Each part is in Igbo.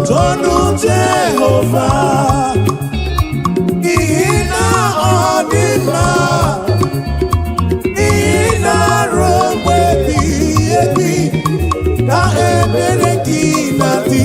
Tonu Jehovah, Ina Odima, Ina Romwe Biebi, Na Ebereki Nati.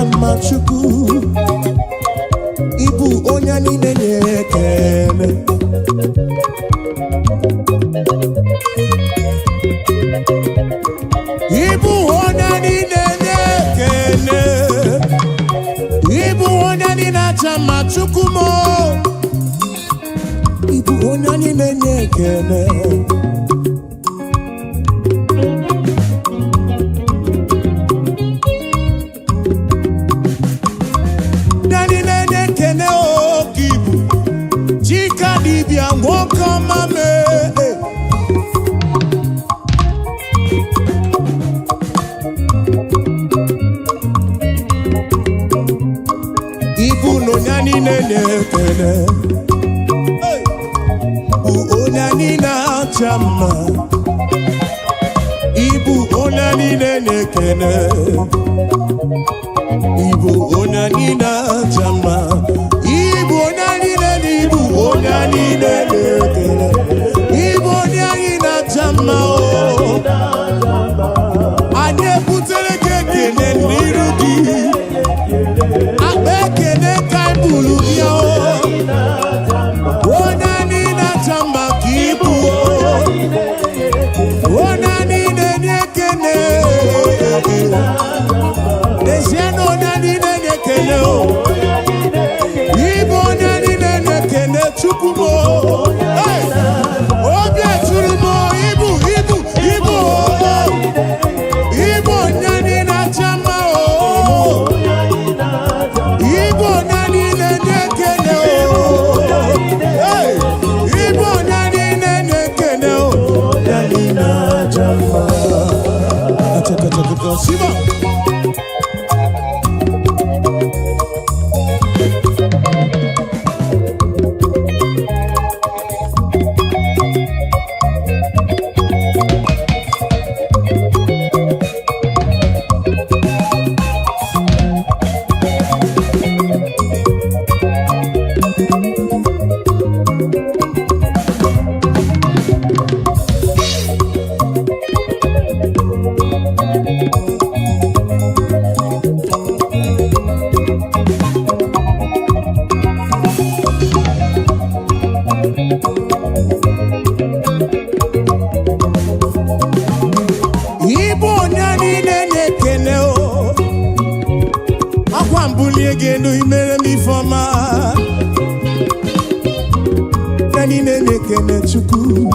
mma Chukwu Ibu onye niile na-ekele Ibu onye niile na-ekele Ibu onye niile na-acha mma Chukwu mo Ibu onye niile na-ekele Ibu onye na-ekele onye na-acha mma Ibu onye na-ekele Ibu onye na-acha mma Ibu onye na-ekele Ibu onye na-acha mma anyị ebutere gị ekele n'iru gị ekele ka ibulu bịa onye niile acha mma ka ibu onye niile na-ekele n'ezie na onye niile na-ekele ibu onye niile na-ekele Chukwu m obi eturu m ibu onye niile acha mma Ibu onye niile na-ekele Ibu onye niile na-ekele onye niile acha mma Siba Genu imere mi foma Kani nene kene Chukwu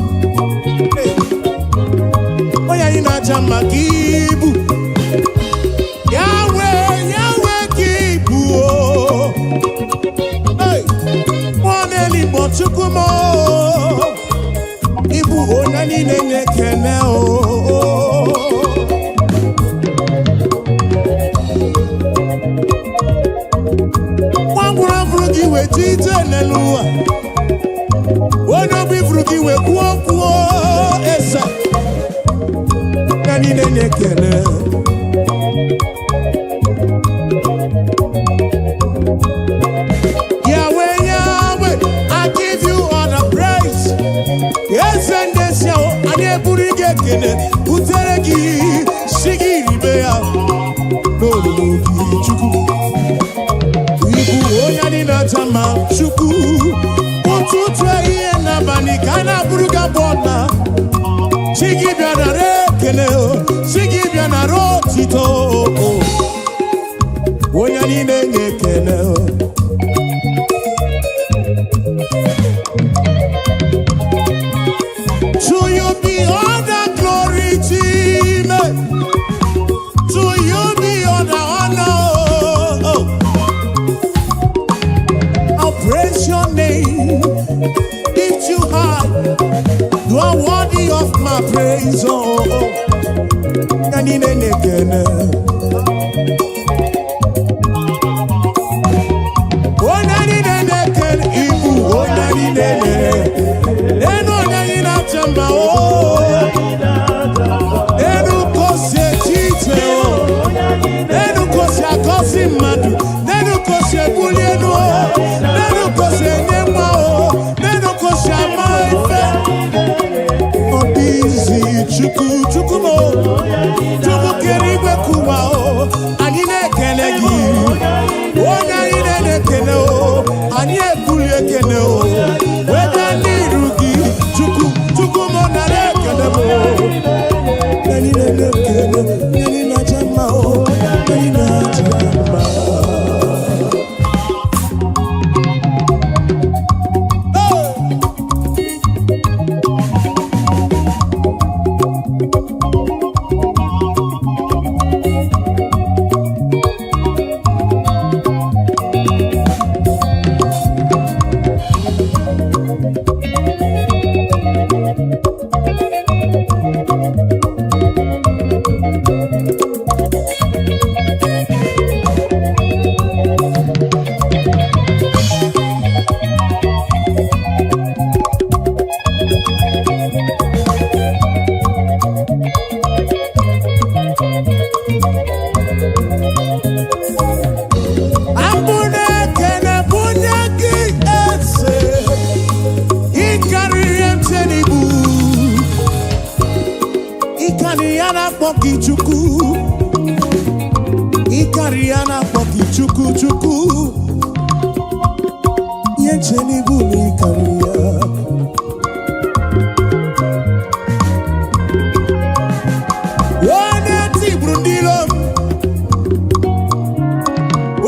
Oya ina chama kibu Yahweh kibu Mwane libo Chukwu mo Ibu ona nene kene we tite neluwa Wono bifruki we kuo esa Nani nene kene Yahweh, I give you all the praise Yes and yes yao ane burige kene Uteregi shigiri beya Nolu Chukwu onye niile acha mma Chukwu ụtụtụ ehihie n'abalị ka na-abụrụga bọọla chi gị bịa nara ekele chi gị bịa nara otito onye niile na-ekele to you be all the glory Jesus to you be all the honor praise your name, lift you high. You are worthy of my praise. Nani nene kene, oh nani nene kene, ibu oh nani nene, eno nani na chamba oh, eno kose tite oh, eno kose akosi madu, eno kose kulienu oh. Chukwu mo Chukwu kere igwe kuwa o anyị na-ekele gị na-akpọ gị Chukwu, ịkarị ya na-akpọ gị Chukwu Chukwu, ihe nche n'ibu na ịkarị ya. Onye tigburu ndị iro m,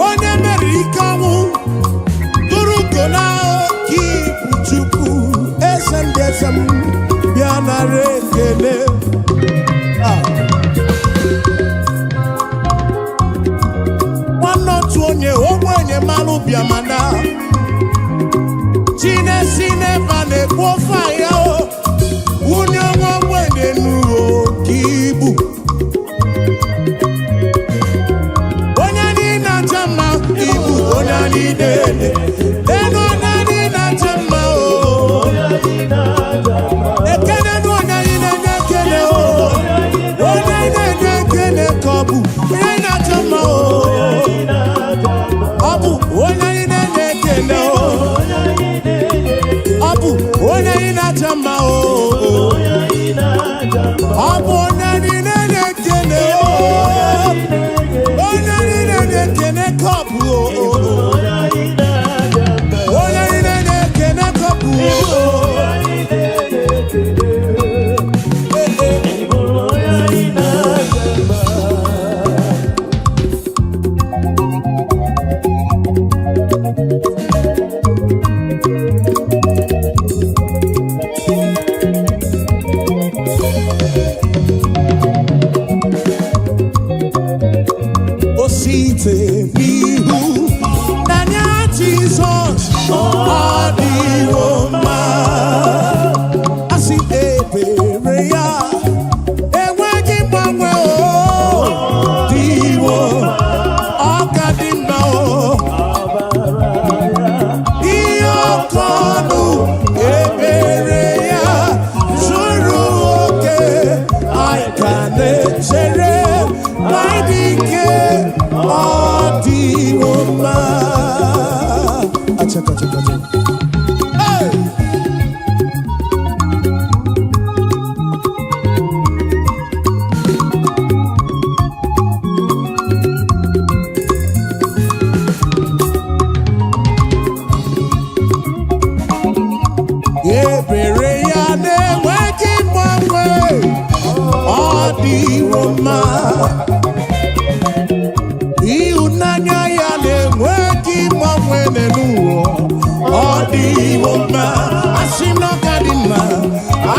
onye mere ike ọnwụ, tụrụ ugo n'oke ibu Chukwu, eze ndị eze m bịa nara ekele. Nwanne otu onye ogbenye malụ bịa mana Chinesi n'ebe na-ekwu ofe ya onye nwa ogbenye n'oke ibu. Onye anyị na-acha mma ibu onye anyị na-ele enu onye anyị na-acha mma ekele na onye anyị na-enye ekele onye anyị na-enye ekele ka ọ bụ onye anyị na-acha mma ọ bụ onye anyị na-enye ekele ọ bụ onye anyị na-acha mma ọ bụ onye anyị na-enye ekele onye anyị na-enye ekele ka ọ bụ onye anyị na-enye ekele ka ọ bụ. Osite n'ihu n'anya Jizọs ọ dịwo mma, asị ebere ya enweghị mgbanwe dịwo ọ ka dị mma ihe oke ọnụ ebere ya zuru oke anyị ka na-echere dị ike ọ dịwo mma. Ebere ya na-enweghị mgbanwe ọ dịwo mma, ịhụnanya ya na-enweghị mgbanwe n'ụwa ọ dịwo mma, asị na ọ ka dị mma.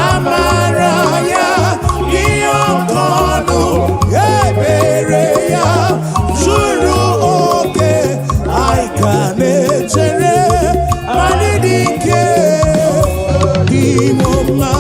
Amara ya ihe oke ọnụ ebere ya zuru oke anyị ka na-echere anyị dị ike dịwo mma.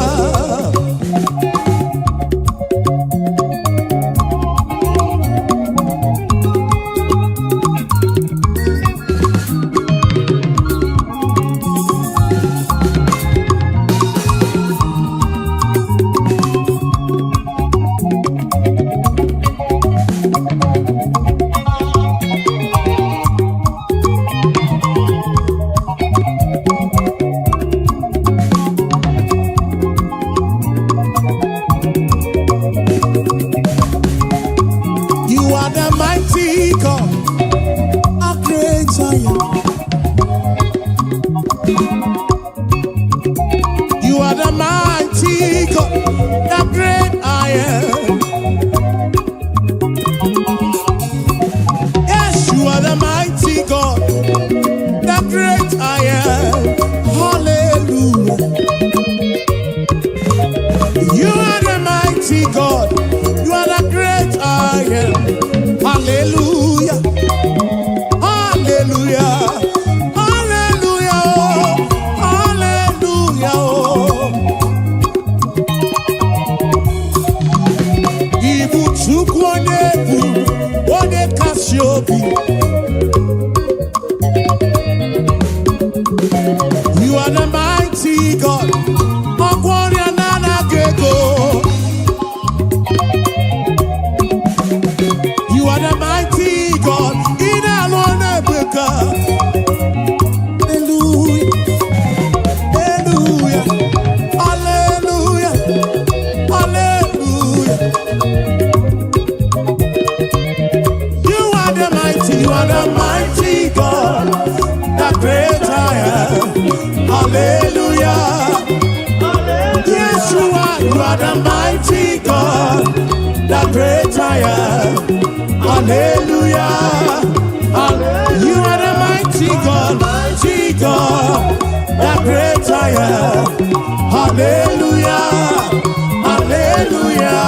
are the mighty God, the great I am. Hallelujah. You are the mighty God, the great I am. Hallelujah. Hallelujah.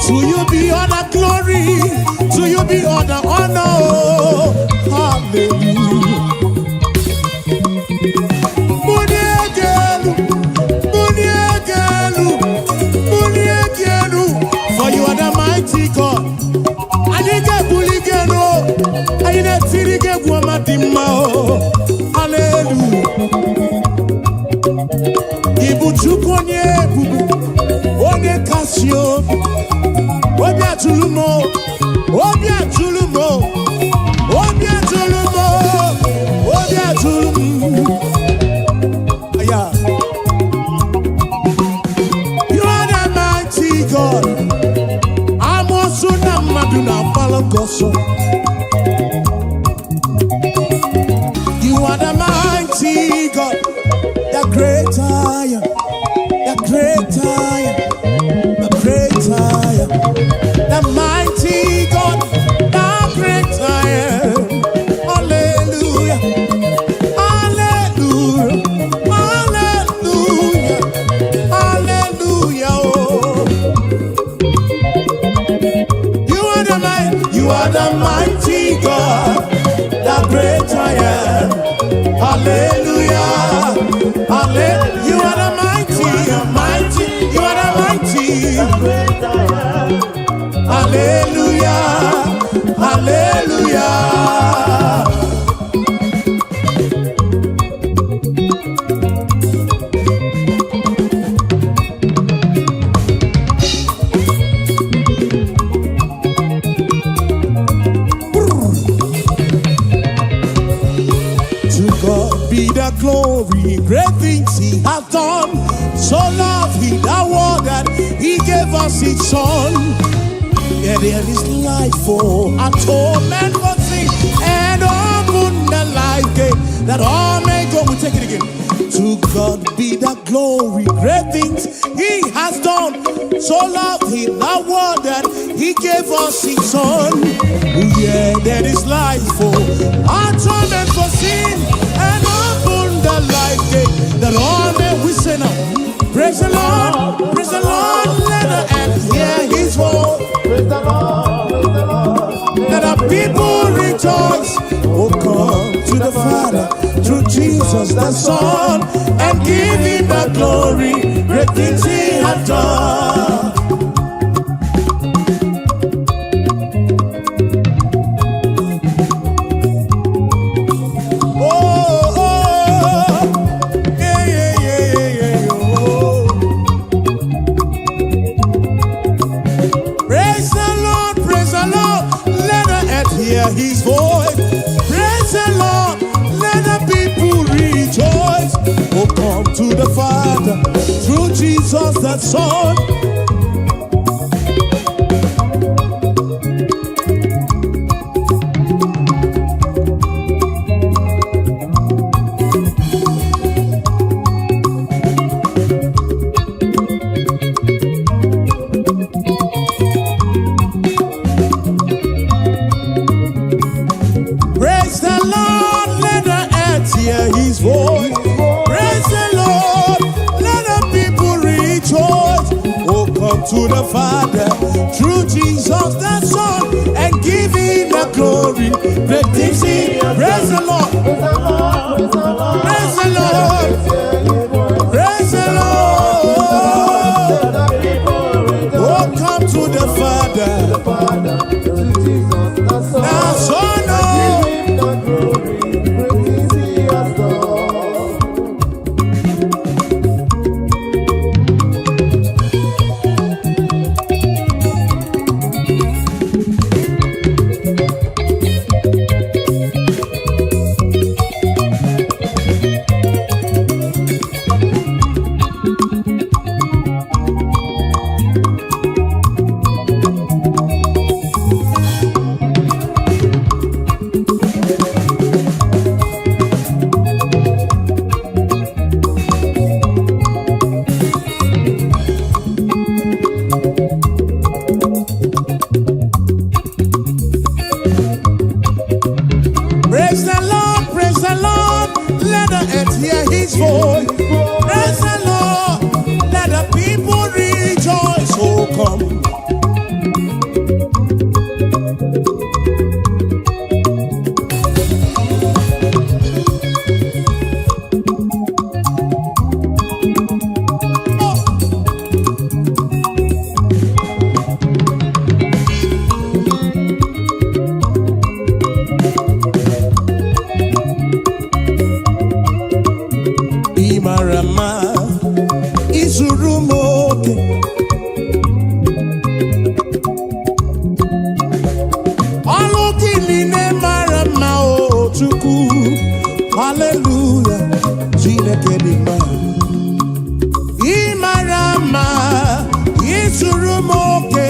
To you be all the glory, to you be all the honor. Hallelujah. For you are the mighty God. I need a buligeno. I need a tirige guamadima. Hallelujah. Ibuchukonye bubu. One kasio. Obia tulumo. Obia tulumo. Obia tulumo. Obia tulumo. Yeah. You are the mighty God. I'm also not Maduna Palagoso. You are the mighty God. The great I am. The great I am. The great I am. The mighty God. The great I am. Hallelujah. Hallelujah. Hallelujah. Hallelujah. Oh. You are the mighty God, the great I am. Hallelujah. Hallelujah. You are the mighty, mighty. You are the mighty, the great I am. Hallelujah. Hallelujah. Be the glory, great things he has done. So loved he the world that he gave us his son. Yeah, there is life for atonement for sin, and open the life gate that all may go. We take it again. To God be the glory, great things he has done. So loved he the world that he gave us his son. Yeah, there is life for atonement for sin, and open the life gate that all men we say now. Praise the Lord, let the earth hear his voice. Praise the Lord, let the people rejoice. Oh, come to the Father through Jesus the Son, and give him the glory, great things he has done. His voice, praise the Lord, let the people rejoice. Oh, come to the Father through Jesus the Son. Hear his voice. Praise the Lord, let the people rejoice. Oh, come to the Father through Jesus the Son, and give him the glory. Great things he. Praise the Lord. Praise the Lord. Praise the Lord. Oh, come to the Father. Now, Son, Chukwu. Hallelujah. Chineke dị mma. Ị mara mma, ị zuru m oke.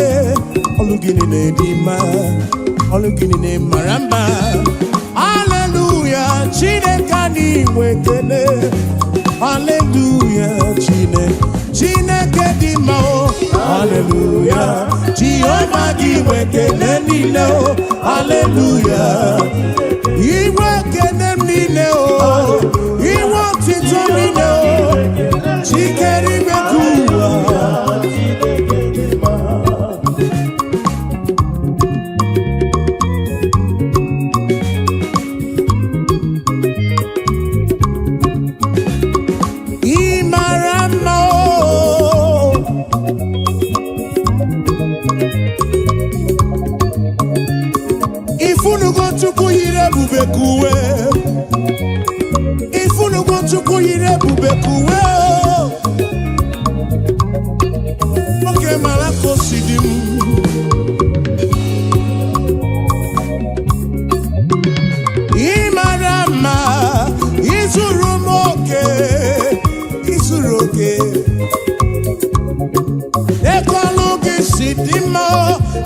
Ọlụ gị niile dị mma, ọlụ gị niile mara mma. Hallelujah. Chineke anyị nwe ekele. Hallelujah. Chineke dị mma o. Hallelujah. Jehova gị nwe ekele niile o. Hallelujah. Iwe ekele niile o. Iwe ọtụtụ niile o. Chikere ime kuwa. Ifunugo Chukwu yiri ebube kuwe. Ifunugo Chukwu yiri ebube kuwe. Oke mara kosi di m. Ị mara mma, ị zuru m oke. Ị zuru oke. N'ekọlụ gị si dị mma,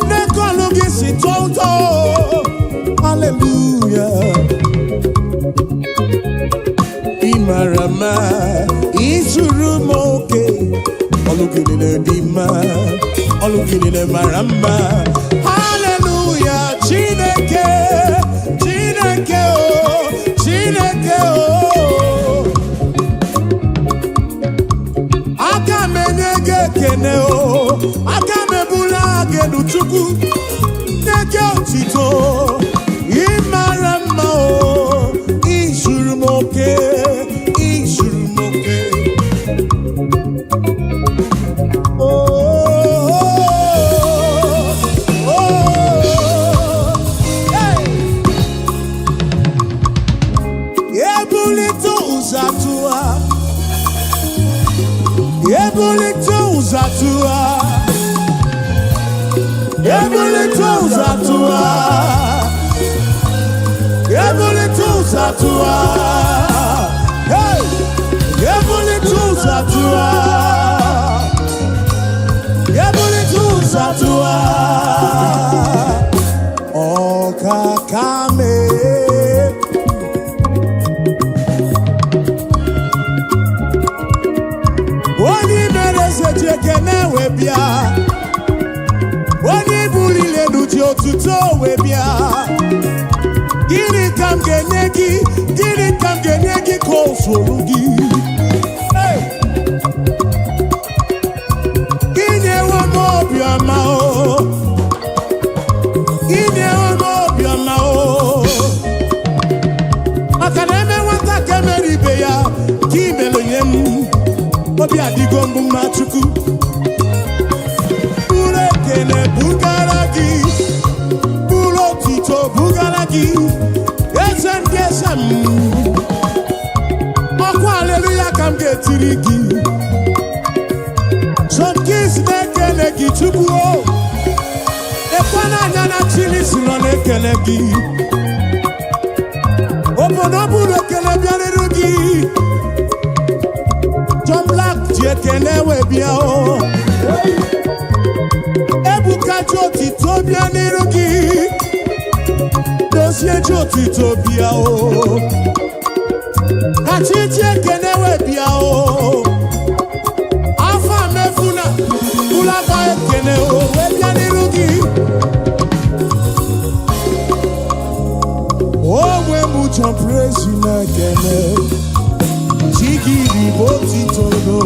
n'ekọlụ gị si tọụtọ. Hallelujah. Ị mara mma, ị zuru m oke. Ọlụ gị niile dị mma, ọlụ gị niile mara mma. Hallelujah. Chineke, Chineke o, Chineke o. Aka m enye gị ekene o, aka m ebula gị elu Chukwu. Nye gị otito. Ị mara mma o, ị zuru m oke, ị zuru m oke. Ebulite ụzọ atụwa, ebulite ụzọ atụwa, ebulite ụzọ atụwa, ebulite ụzọ atụwa, ebulite ụzọ atụwa, ebulite ụzọ atụwa. Ọkakame. Onye mere seji ekene wee bịa, onye bulile n'uji otuto wee bịa. Gịnị ka m ga-enye gị, gịnị ka m ga-enye gị ka o zuru gị? Inyewo m obiọma o, inyewo m obiọma o. Maka na eme nwata ka emere ibe ya, ka imelu nye m. Obi adịgo mbụ mma Chukwu. Bụrụ ekele bugara gị, bụrụ otito bugara gị. Eze ndị eze m, ọkwa haleluya ka m ga-etiri gị. Some kids na-ekele gị Chukwu o. Ekwana anya na Chilisi nọ na-ekele gị. Obodo bụrụ ekele bịarịrị gị. John Black ji ekele wee bịa o. Ebuka ji otito bịa n'iru gị. Dozie ji otito bịa o. Kachi ji ekele wee bịa o. Afa mefuna ụlaba ekele o wee bịa n'iru gị. Onwe m John Praise na ekele. Chigiri botitono.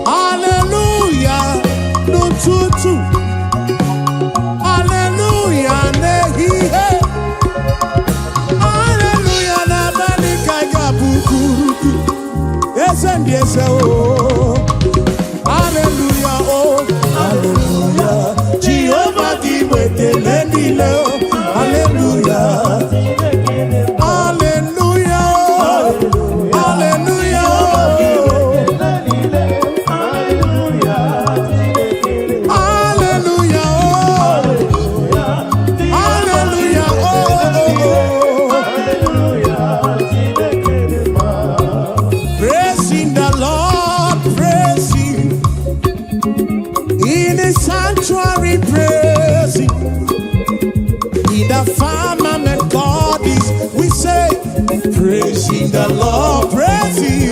Hallelujah n'ụtụtụ, hallelujah n'ehihie, hallelujah n'abalị ka ga-abụ kwuru. Eze ndị eze o, hallelujah o, hallelujah. Jehova gị wetele niile o, hallelujah. Hallelujah, hallelujah. sanctuary praising. In the firmament God is, we say, praising the Lord, praising.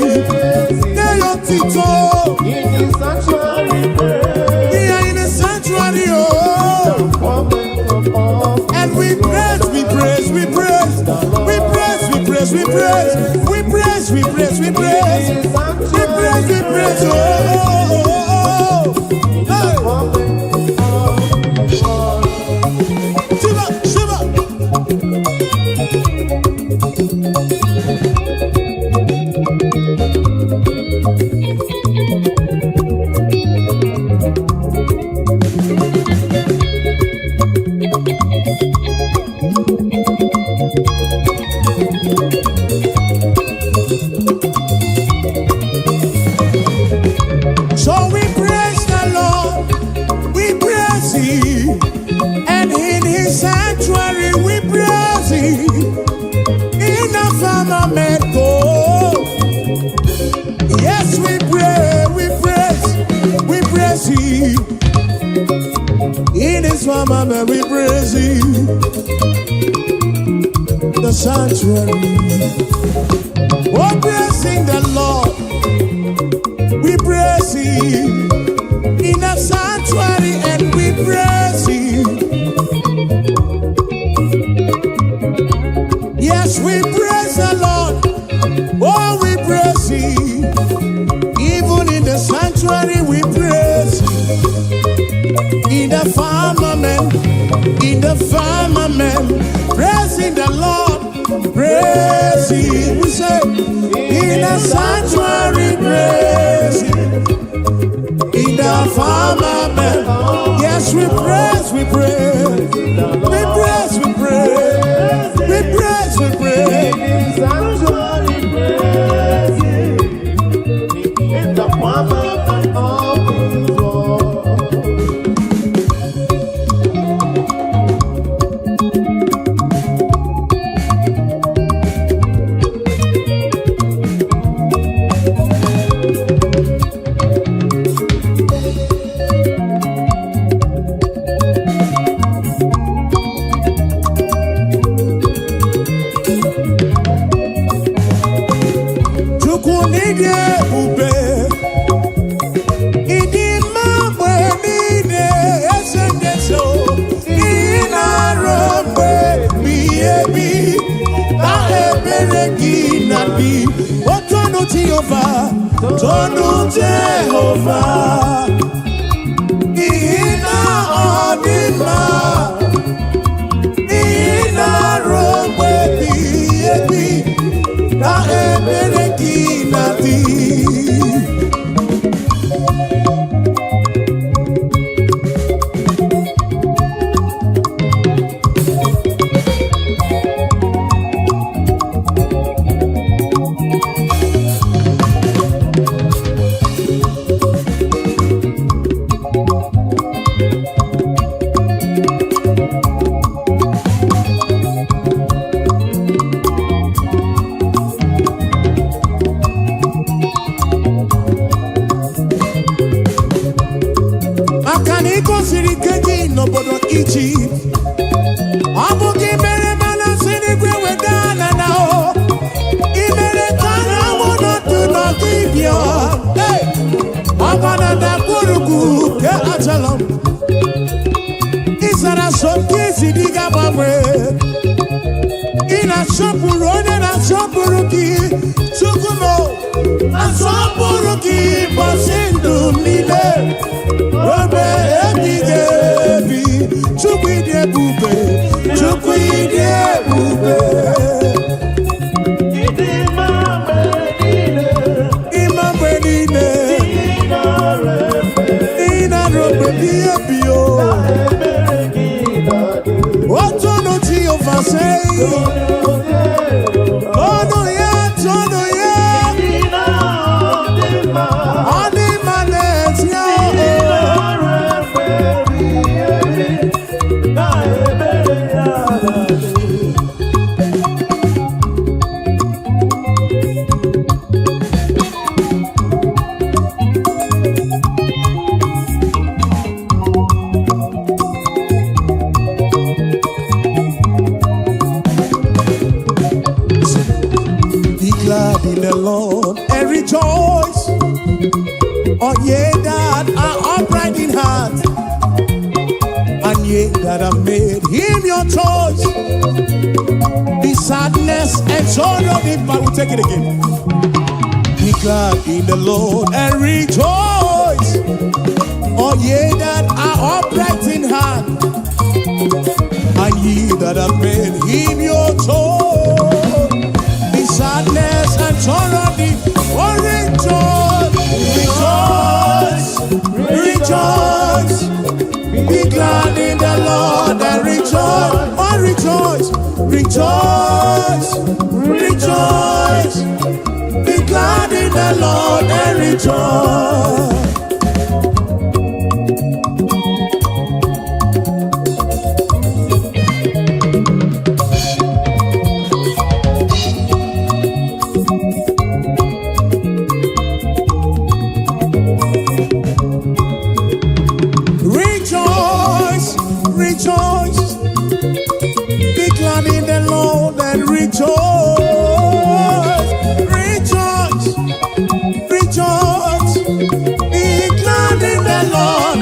Tito. In the sanctuary praise. We are in the sanctuary, oh. And we praise, we praise, we praise. We praise, we praise, we praise. We praise, we praise, we praise. We praise, we praise, oh. Shiva, Shiva. So we praise the Lord, we praise Him, and in His sanctuary we praise Him. In the firmament, oh, yes, we pray, we praise Him. In His firmament we praise Him. The sanctuary, oh, praising the Lord. We praise Him in the sanctuary, and we praise Him. Yes, we praise the Lord. Oh, we praise Him. Even in the sanctuary, we praise Him. In the firmament, praising the Lord, praise Him. We say, in the sanctuary, praise Him. In the firmament, yes, we praise, we praise. We praise, we praise. We praise, we praise. In the sanctuary praise Him. In the firmament of His word. Jehovah, Ina Odima, Ina Romwe Biebi, Na Ebereki Nabi. N'obodo Egypt, ọ bụ gị mere mana si n'igwe wedana na o, ị mere ka na-amụ n'otu n'ọdịbịa, ọbara na gburugburu nke Ajalon, ị zara asọmpi ezi dị ga-agbanwe, ị na-asọpụrụ onye na-asọpụrụ gị, Chukwu m asọpụrụ gị ụbọchị ndụ m niile. Obe ebighị ebi, Chukwu ịdị ebube, Chukwu ịdị ebube. Ịma mgbe niile, ị na-arụ mgbe ebighị ebi o. Otu ọnụ Jehova sị, ọnụ ya, ọnụ ya, ọ dị mma n'ezi ahụ. ye that have made him your choice. The sadness and sorrow, but we'll take it again. Be glad in the Lord and rejoice. All ye that are upright in heart, and ye that have made him your choice. The sadness and sorrow, oh rejoice, rejoice, be glad in the Lord and rejoice. Oh rejoice, rejoice, rejoice, be glad in the Lord and rejoice. Rejoice, be glad in the Lord and rejoice. Rejoice, rejoice, be glad in the Lord.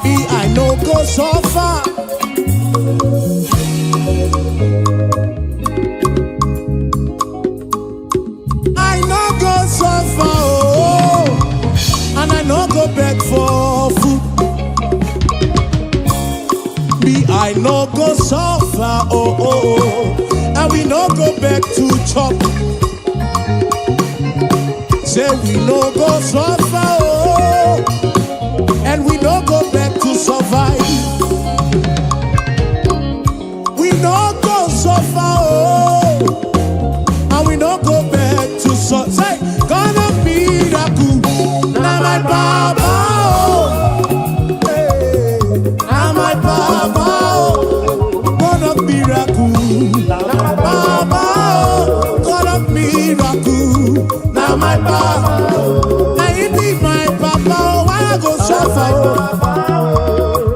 Be I know go so far. I know go so far, oh, and I know go back for food. I no go suffer, oh, oh, oh, and we no go back to chop. Say we no go suffer, oh, and we no go back to survive. We no go suffer, oh, and we no go back to survive. Say, God of miracle, now my Baba, oh, hey, now my Baba. Now my Baba, now you be my Papa, why I go suffer?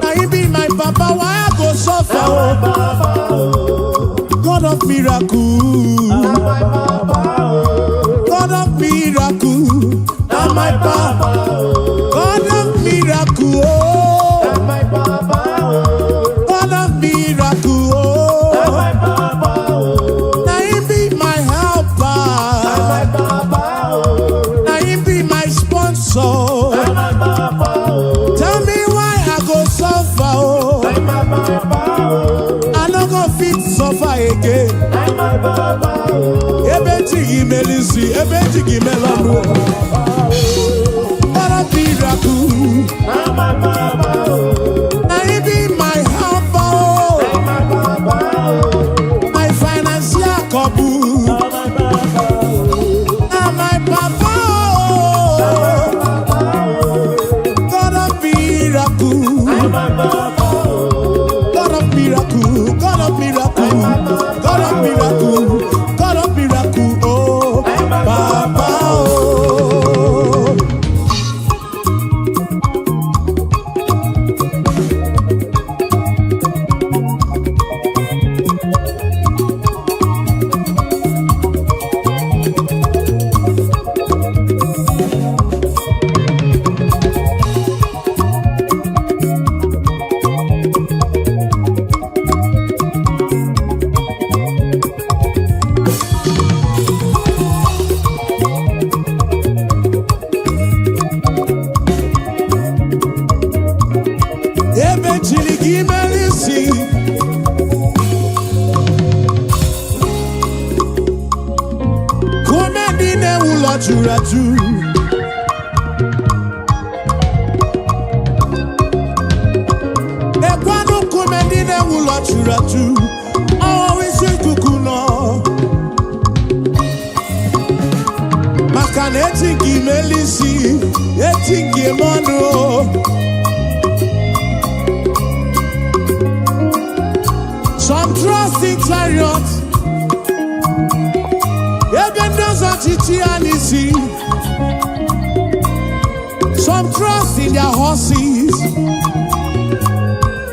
Now you be my Papa, why I go suffer? God of miracle, God of miracle, now my Papa, God of miracle, God of miracle, now you be my helper. So tell me why I go suffer, oh. I no go fit suffer again. Ebeti melisi, ebeti melonu. What a miracle! Now you be my helper, oh. My financial couple. Now my Papa. God of miracle, God of miracle, God of miracle, God of miracle, oh, Papa, oh. Raju. Ekwano kumendine wula churaju. Always kukuno. Makane etingi melisi, etingi emono. Some trust in chariots. Some trust in their horses,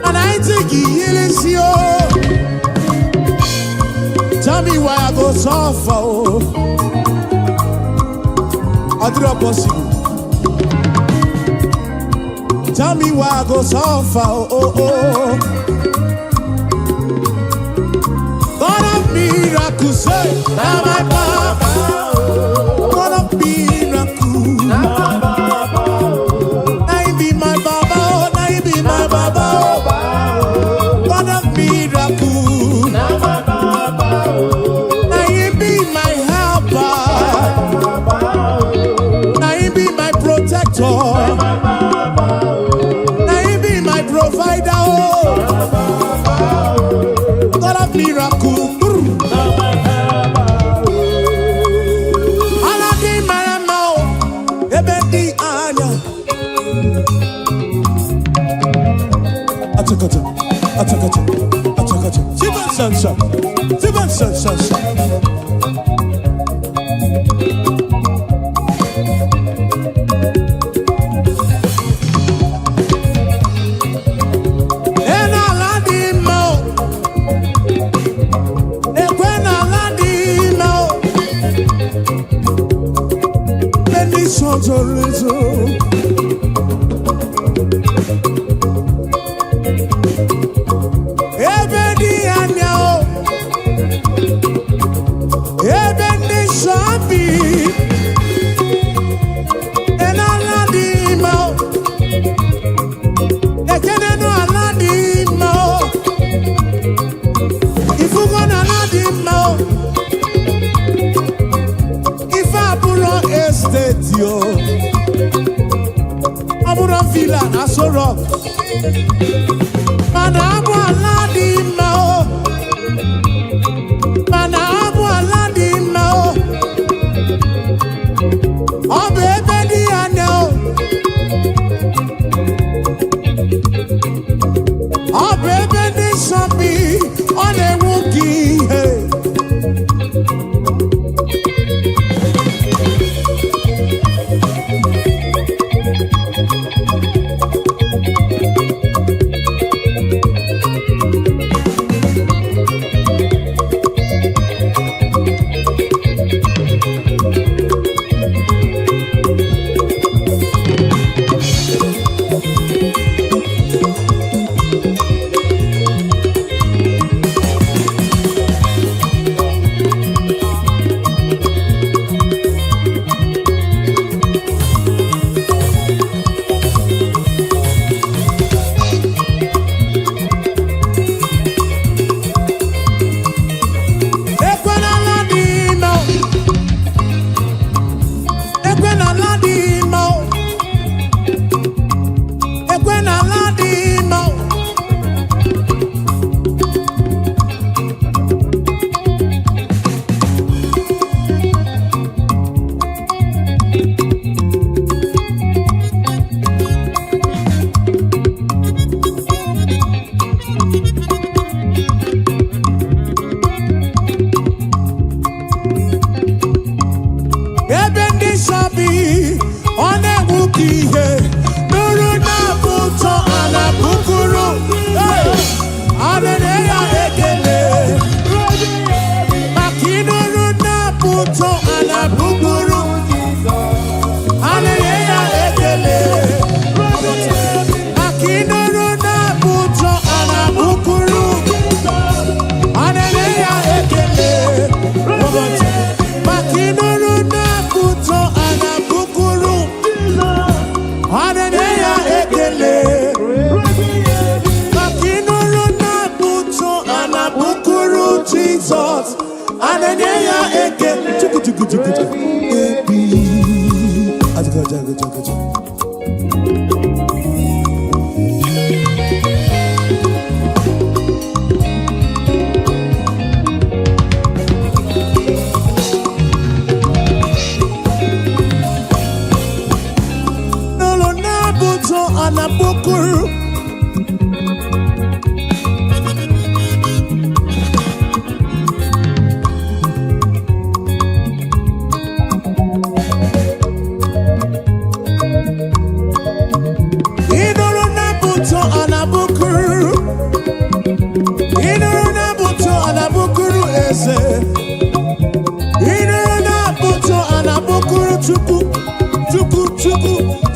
and I think he is you. Tell me why I go suffer. I do not possible. Tell tell me why I go suffer. Oh, oh. God of miracles, say, now my Papa. God of miracles, now he be my Baba, now he be my Baba. God of miracles, now he be my helper, now he be my protector, now he be my provider. Oh, God of miracles.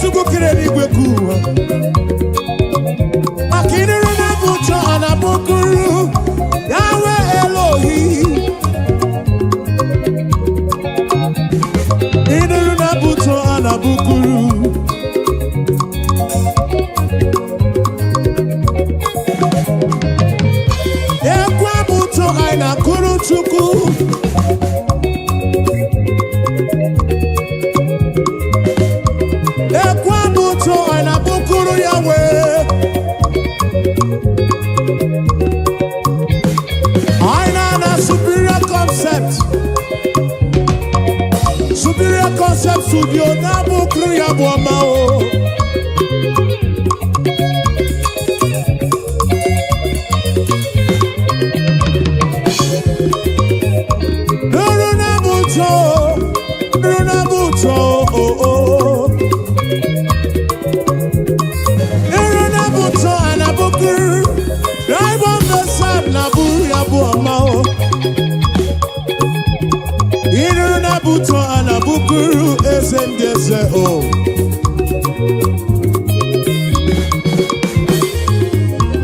Chukwu kere n'igwe kuwa na kuru chukwu. Ekwa buto na bukuru Yahweh. Na superior concept. Superior concept studio na bukuru Yahweh mao. Buto anabukuru esendeze o.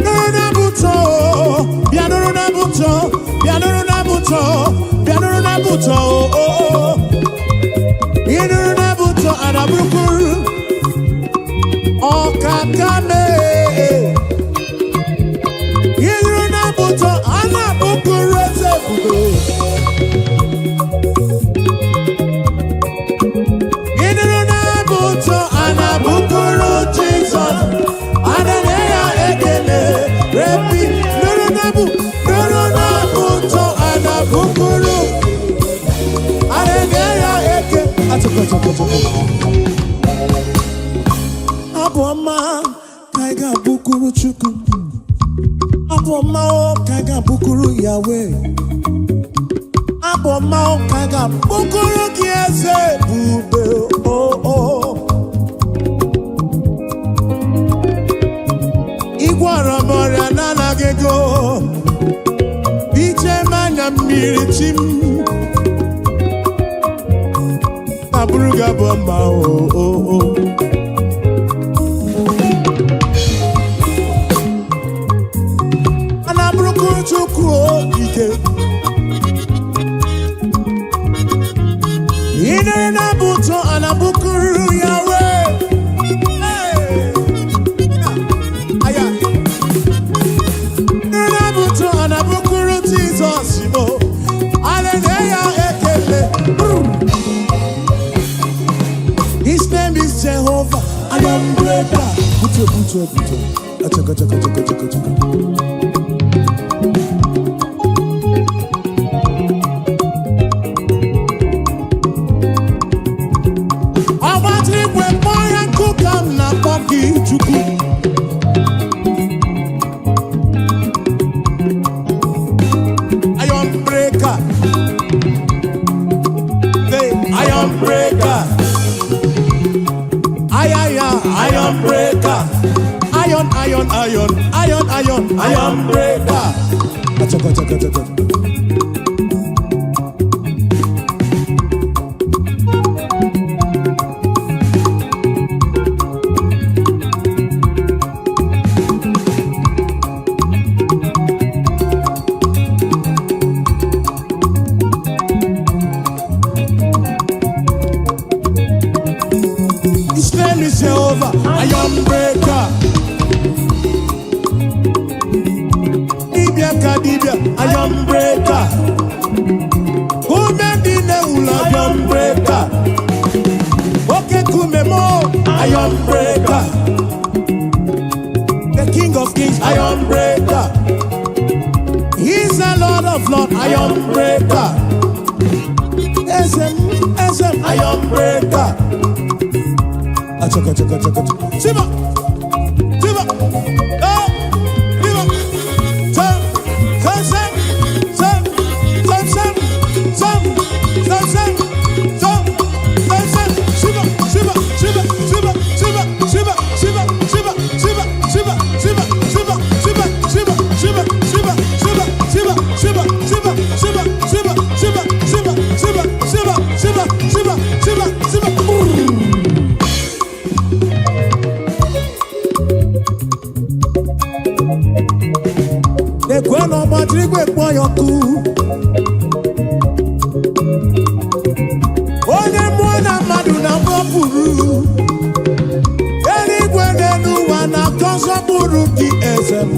Nuruna buto, bianuruna buto, bianuruna buto, bianuruna buto o. Inuruna buto anabukuru okakame. Inuruna buto anabukuru ezebudo. Aboma kaiga bukuru chuku. Aboma kaiga bukuru Yahweh. Aboma kaiga bukuru kiese bube oh. Igwara moria nana gego. Ije manya mirichim. Aburuga bomba oh. Anaburuku chuku ike. Ine na buto anabukuru Yahweh. Aya. Ine na buto anabukuru Jesus mo. Hallelujah ekele. His name is Jehovah. I am greater. Buto. Achaka. I want to with boy and cook am na poki chuku. I am breaker. Say I am breaker. Iron breaker. Iron. Iron breaker. Achaka. His name is Jehovah. Iron breaker. Dibia, iron breaker. Who made the neula iron breaker? Okay, kumemo, iron breaker. The King of Kings, iron breaker. He's a Lord of Lords, iron breaker. SM, iron breaker. Achaka. Siba. Ekweno matrigwe kpoyoku. Onye mwana madu na mwapuru. Eligwe nenu wana konso buru ki ezem.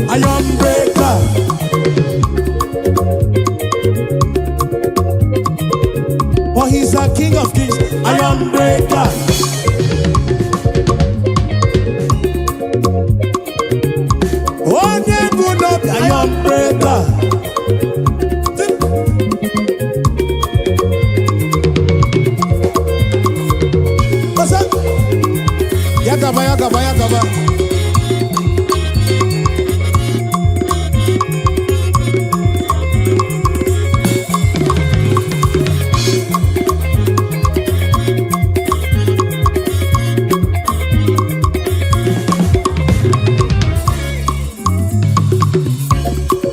iron breaker. For he's a king of kings, iron breaker. Oh, never not iron breaker. What's up? Yakaba, yakaba, yakaba.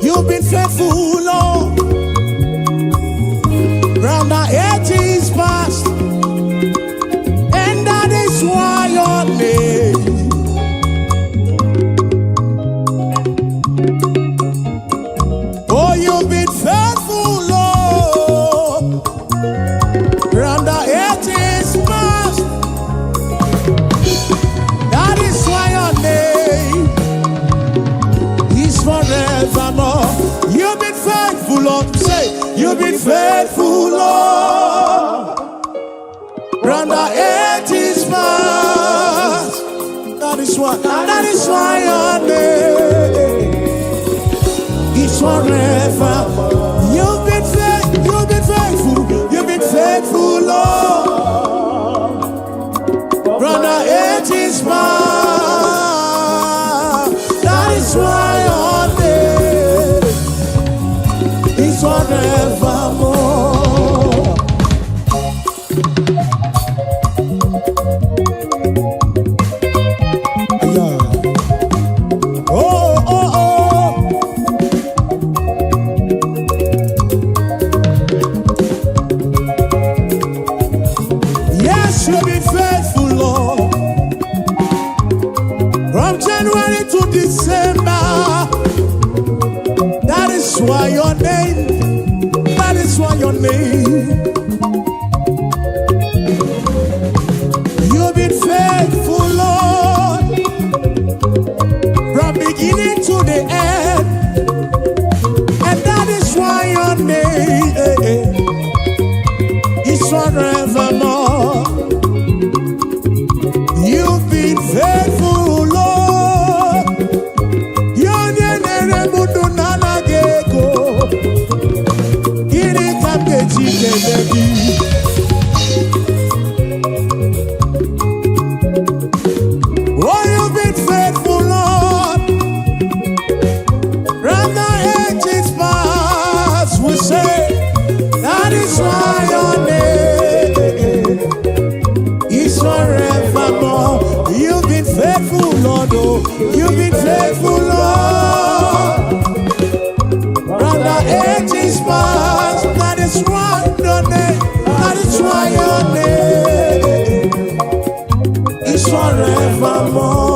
You've been faithful, Lord, round the ages past, and that is why your name. Oh, you've been faithful, Lord, round the ages past, that is why your name is forevermore. You've been faithful, Lord. Say, you've been faithful, Lord. Round the ages past. That is why your name is forever. You've been faithful, Lord. Round the ages past. That is why your name is forevermore. Yeah. Oh, oh, oh. Yes, you've been faithful, Lord. From January to December. That is why your name, that is why your name. You've been faithful, Lord, from beginning to the end. And that is why your name is forevermore. You've been faithful, Lord. Your name oh, you've been faithful, Lord. From the ages past, we say that is why your name is forevermore. You've been faithful, Lord. Oh, you've been faithful, Lord. From the ages past, that is why your name, that is why your name is forevermore.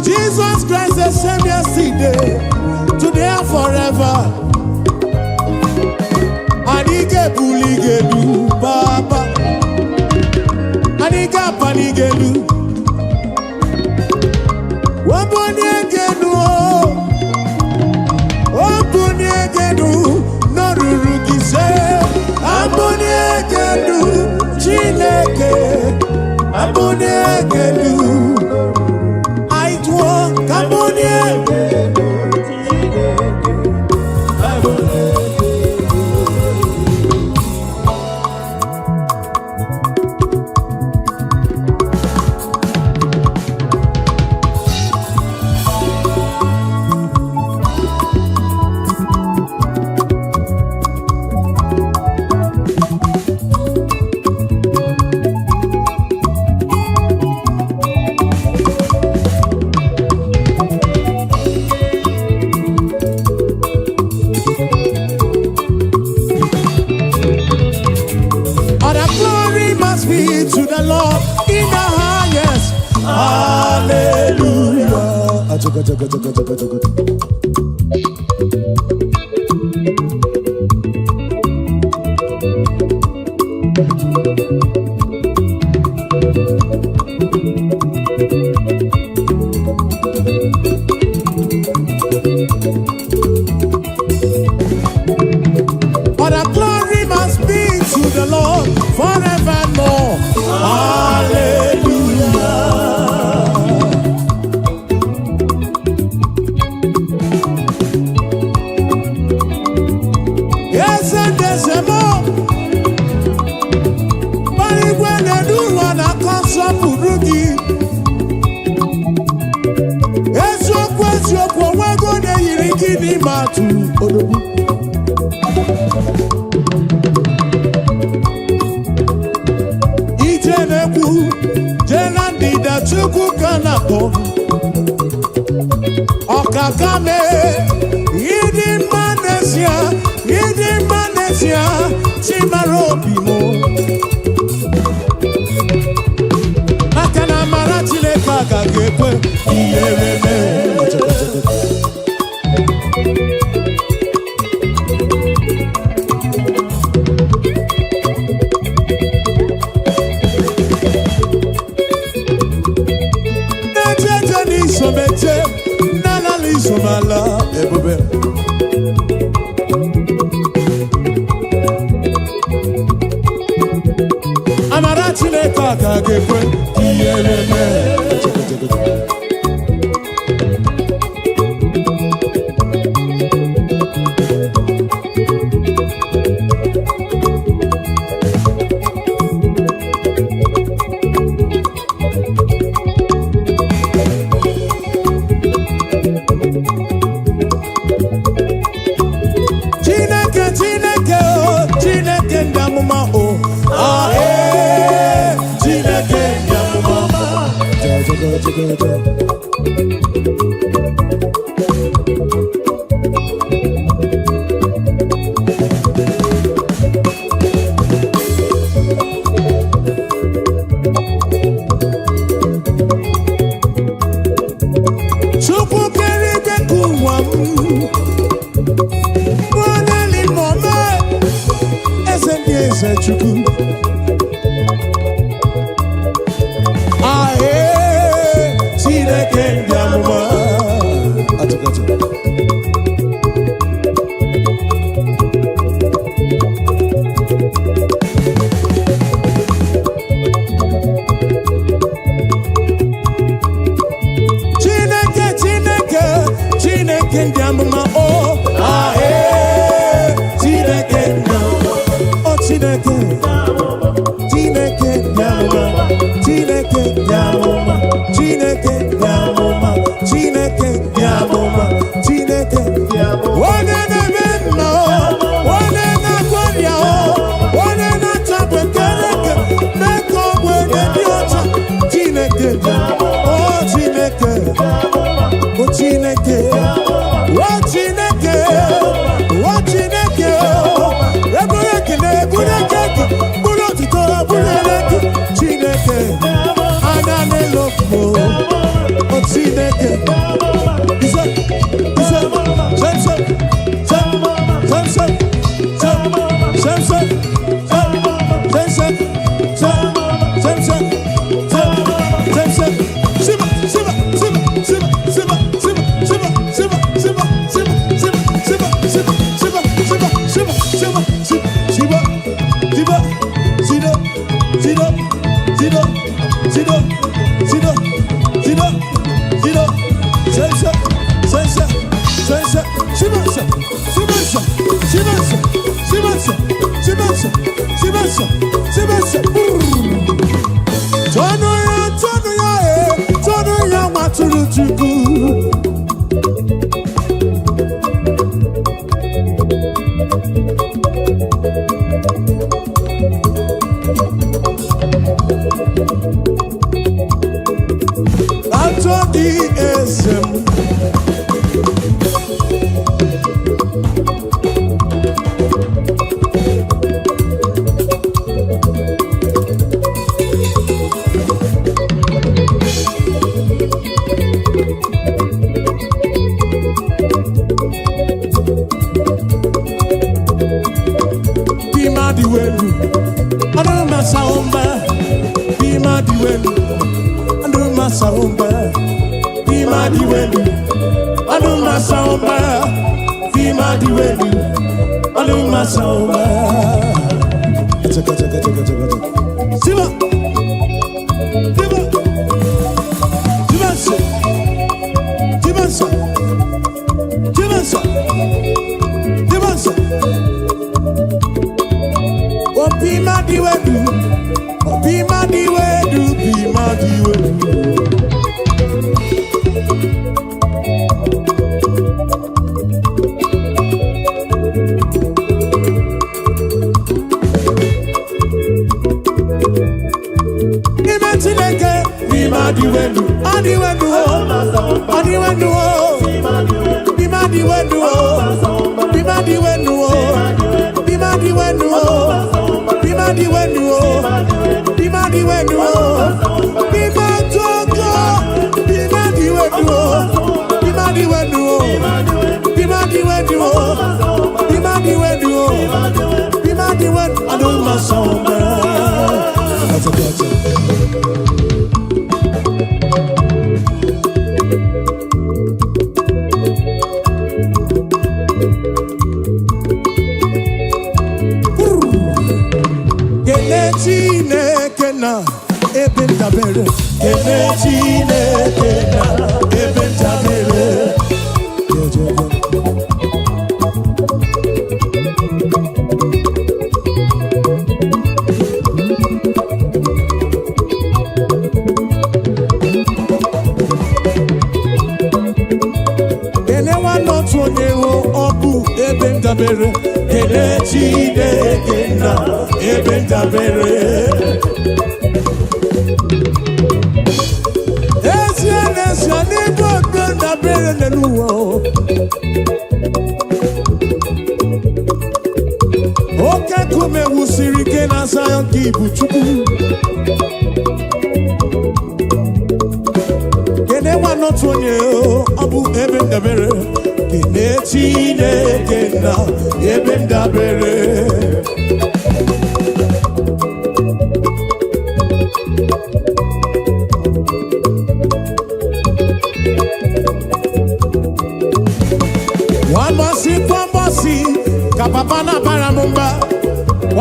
Jesus Christ the same yesterday, today and forever. Anige buligelu Baba, Aniga panigelu, Waboniegenu, Waboniegenu, Norurugise, Aboniegenu, Chineke, Aboniegenu. To the Lord in the highest. Hallelujah. But the glory must be to the Lord forevermore. Hallelujah. Yes, and there's a more. But when they do one, I can't stop Urugi. Yes, your question, we're going to hear it in the matu. Jenandida chukwu kanako Okakame Yidi manesia Chimarobimo Akana maratile kaka gekwe Iyereme Nana Lisomala, Ebube. Amaratile kaka gekwe, Iyereme. Chineke ndamuma o ah eh Chineke ndamuma eze chukwu ahe Chineke ndị amụma atụkọtụ Chineke ndị amụma o ahe Chineke ndị amụma o Chineke ndị amụma Chineke ndị amụma Chineke ndị amụma Chineke ndị amụma Chineke ndị amụma onye na-eme mma o onye na-agwọ ọrịa o onye na-achapụ ekereke mee ka ogbenye dị ọcha Chineke ndị amụma o Chineke o Chineke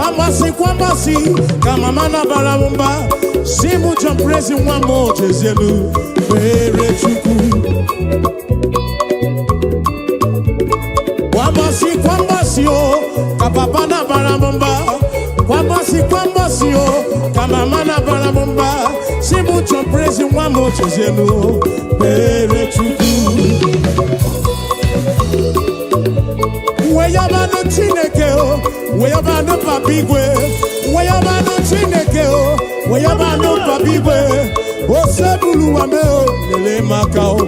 kwambasi kama mana baramumba simu champrezi mwamo chezelu pere chuku kwambasi o kapapana baramumba kwambasi o kama mana baramumba simu champrezi mwamo chezelu pere chuku Weyabano Chineke o, weyabano papigwe, weyabano Chineke o, weyabano papigwe, o sebulu wame o, lele maka o.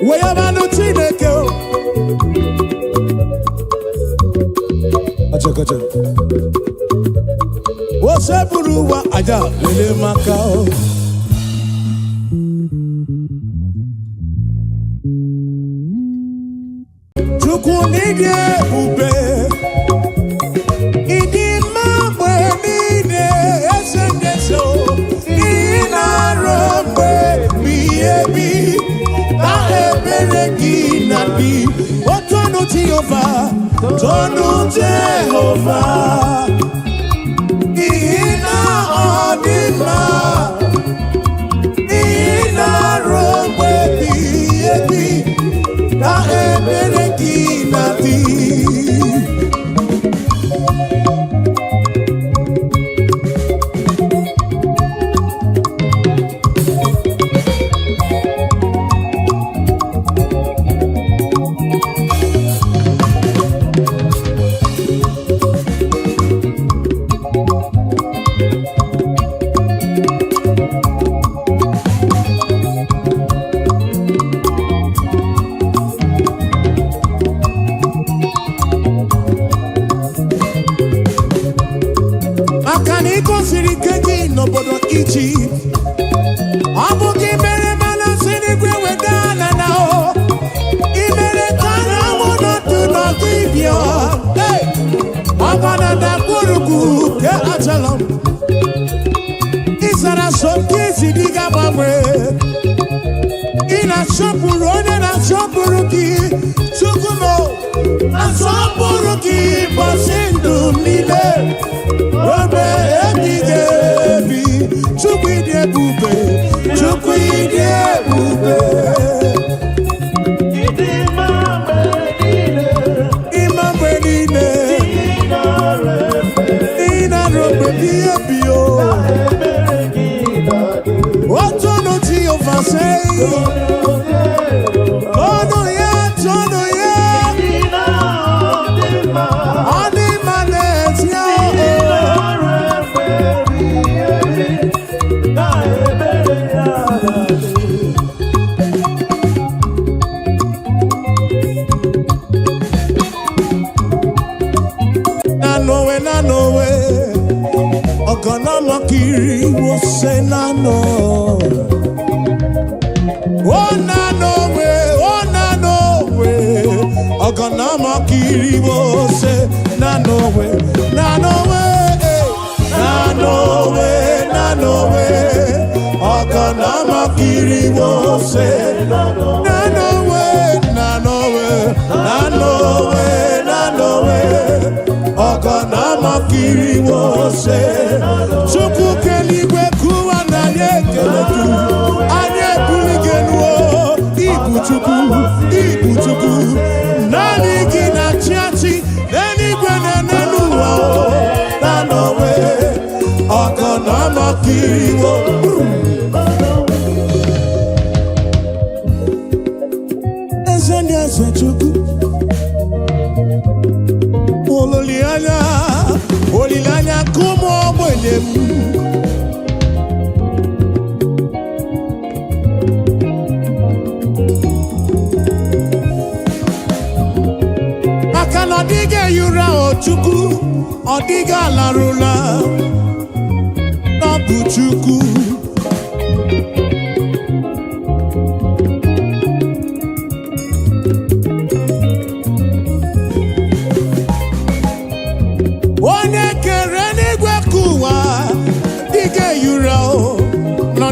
Weyabano Chineke o. Acha. O sebulu wa aja, lele maka o. Chukunige ube Idi mabwe nine esendeso Ina rombe miyebi Ta ebere ginadi O tonu Jehova Tonu Jehova Ina odima Ina rombe miyebi Ta ebere ginadi N'obodo Ichi Abu gị mere mana siri gwe wedana na o Imere kana monotu n'ọdịbịa Ọgana da kwuruku ke achalam Isara soke zidiga gbanwe Ị na-asọpụrụ onye na-asọpụrụ gị Chukwumo na-asọpụrụ gị bọsị ndụ niile Obe ebighị ebi Chukwu ịdị ebube Chukwu ịdị ebube Ịma mgbe niile Ị na-arụ mgbe dị ebi o Otu ọnụ Jehova sị Ọnụ ya tọnụ ya Ọ dị mma na-eti Nanowe Ogana makiri wo se nano Oh nanowe Ogana makiri wo se nanowe Ogana makiri wo se nanowe Ogana makiri wo se Chukwu keligwe kuwa na yekeletu Anye buligenu Ibu Chukwu Nani gina chiachi Neni gwene nenuwa Nanowe Ogana makiri wo Eze Chukwu Olilanya kumo mwenem Akana dige yura Chukwu Odiga larula Nabu Chukwu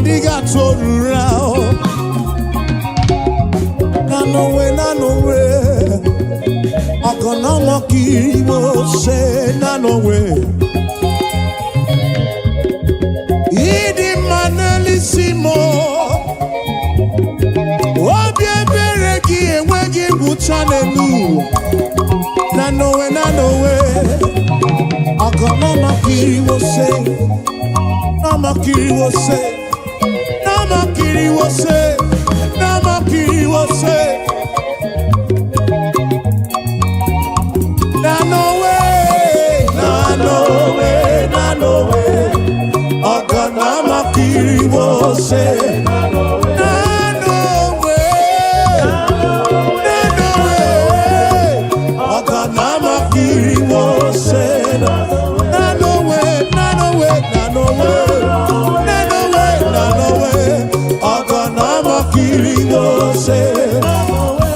Diga torura Nanowe Ogonoma Kiwo say na no way. Idi Manelisimo Obi Beregi enwegi buchanelu. Na no way, na no way. Ogonoma Kiwo say, Nama Kiwo say, Nama Kiwo say, Nama Kiwo say. Na no way, na no way, na no way. Ogonoma Kiwo say, na no way, na no way, na no way. Ogonoma Kiwo say, na no way, na no way, na no way, na no way, na no way. Ogonoma Kiwo say, na no way.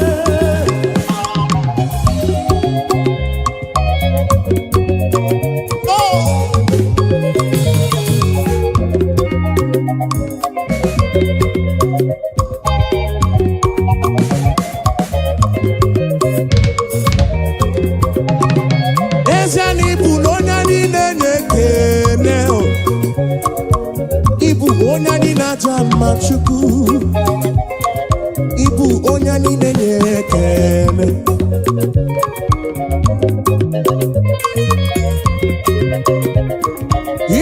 Ibu onyani na jama chuku. Ibu onyani nenye kene.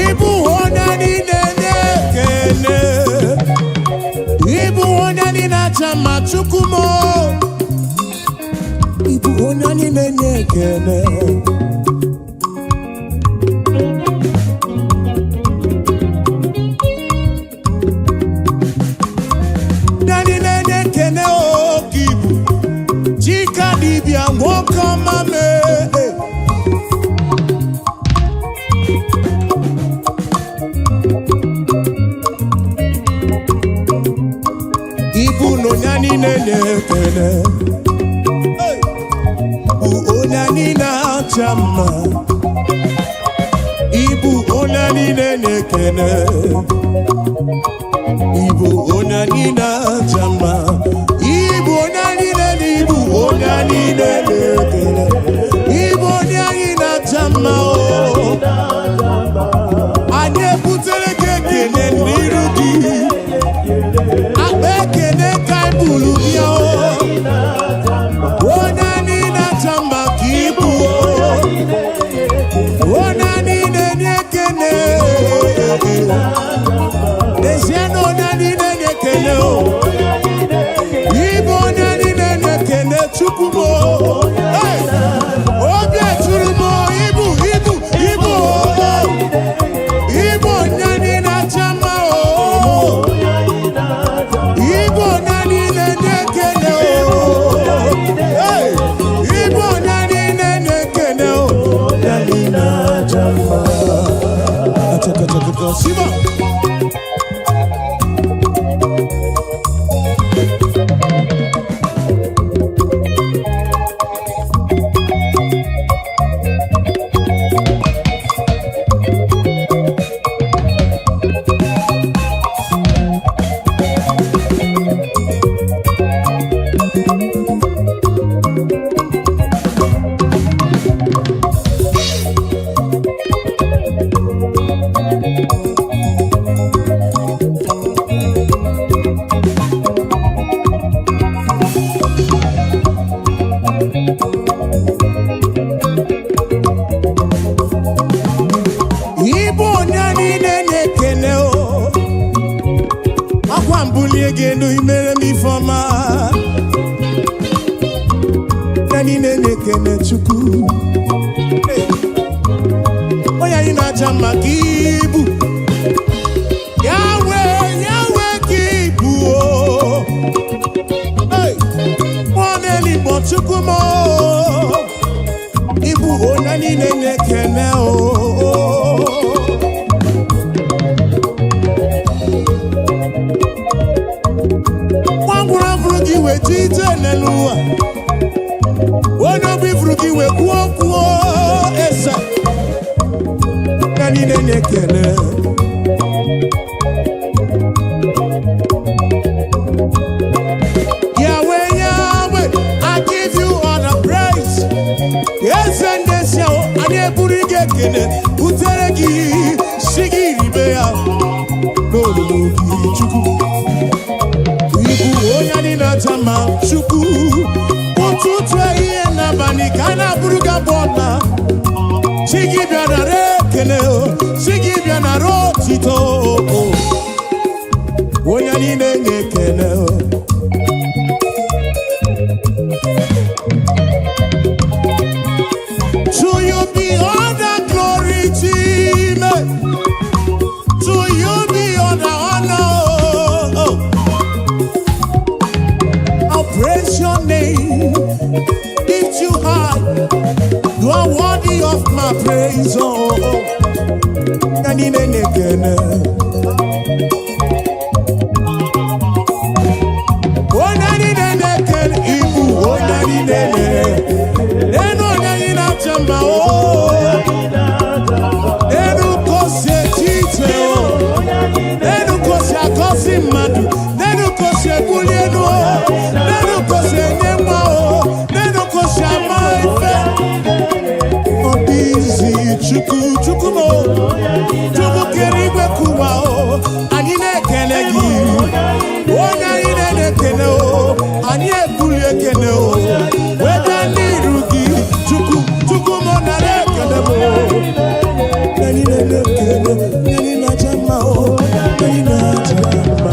Ibu onyani nenye kene. Ibu onyani na jama chuku mo. Ibu onyani nenye kene. Ibu no nyani nene kene. Ibu onyani na chama. Ibu onyani nene kene. Ibu onyani na chama. Ibu onyani nene, Ibu onyani nene kene. Ibu onyani na chama o. Anye putere kene nirugi. Abekene kai bulu ya o. Onani na chamba kibu o. Onani nene kene. Desiano onani nene kene o. Ibo onani nene kene chukumo. Obi eturumo ibu ibu ibu o. Ibo onani na chamba o. Ibo nani nene kene o. Ibo nani nene kene o. Nani na jama. Ataka Siba. Ibo nyani nene kene o. Akwa mbuli egendo imere mi foma. Nyani nene kene chuku. Oya ina jama kibu. Yahweh, Yahweh kibu o. Mwaneli bo chuku mo. Ibu onani nene kene o. Wangura frugi we tite nelua. Wono bi frugi we kuo kuo esa. Nani nene kene. Yahweh, Yahweh, I give you all the praise. ekene butere gị shigi ribe ya n'olulu gị Chukwu. Ibu onye anyị na-acha ma Chukwu ụtụtụ ehihie n'abalị ka a na-abụrụ gị abụ ọma. Chi gị bịa nara ekele chi gị bịa nara otito onye anyị na-enye ekele. To you be all the glory, Jesus. To you be all the honor. I'll praise your name, lift you high. You are worthy of my praise. Chukwu mo Chukwu kere igwe kuwa o anyị na-ekele gị onye anyị na-ekele o anyị ebuli ekele o weta n'iru gị Chukwu mo nara ekele mo anyị na-ekele anyị na-acha mma o anyị na-acha mma.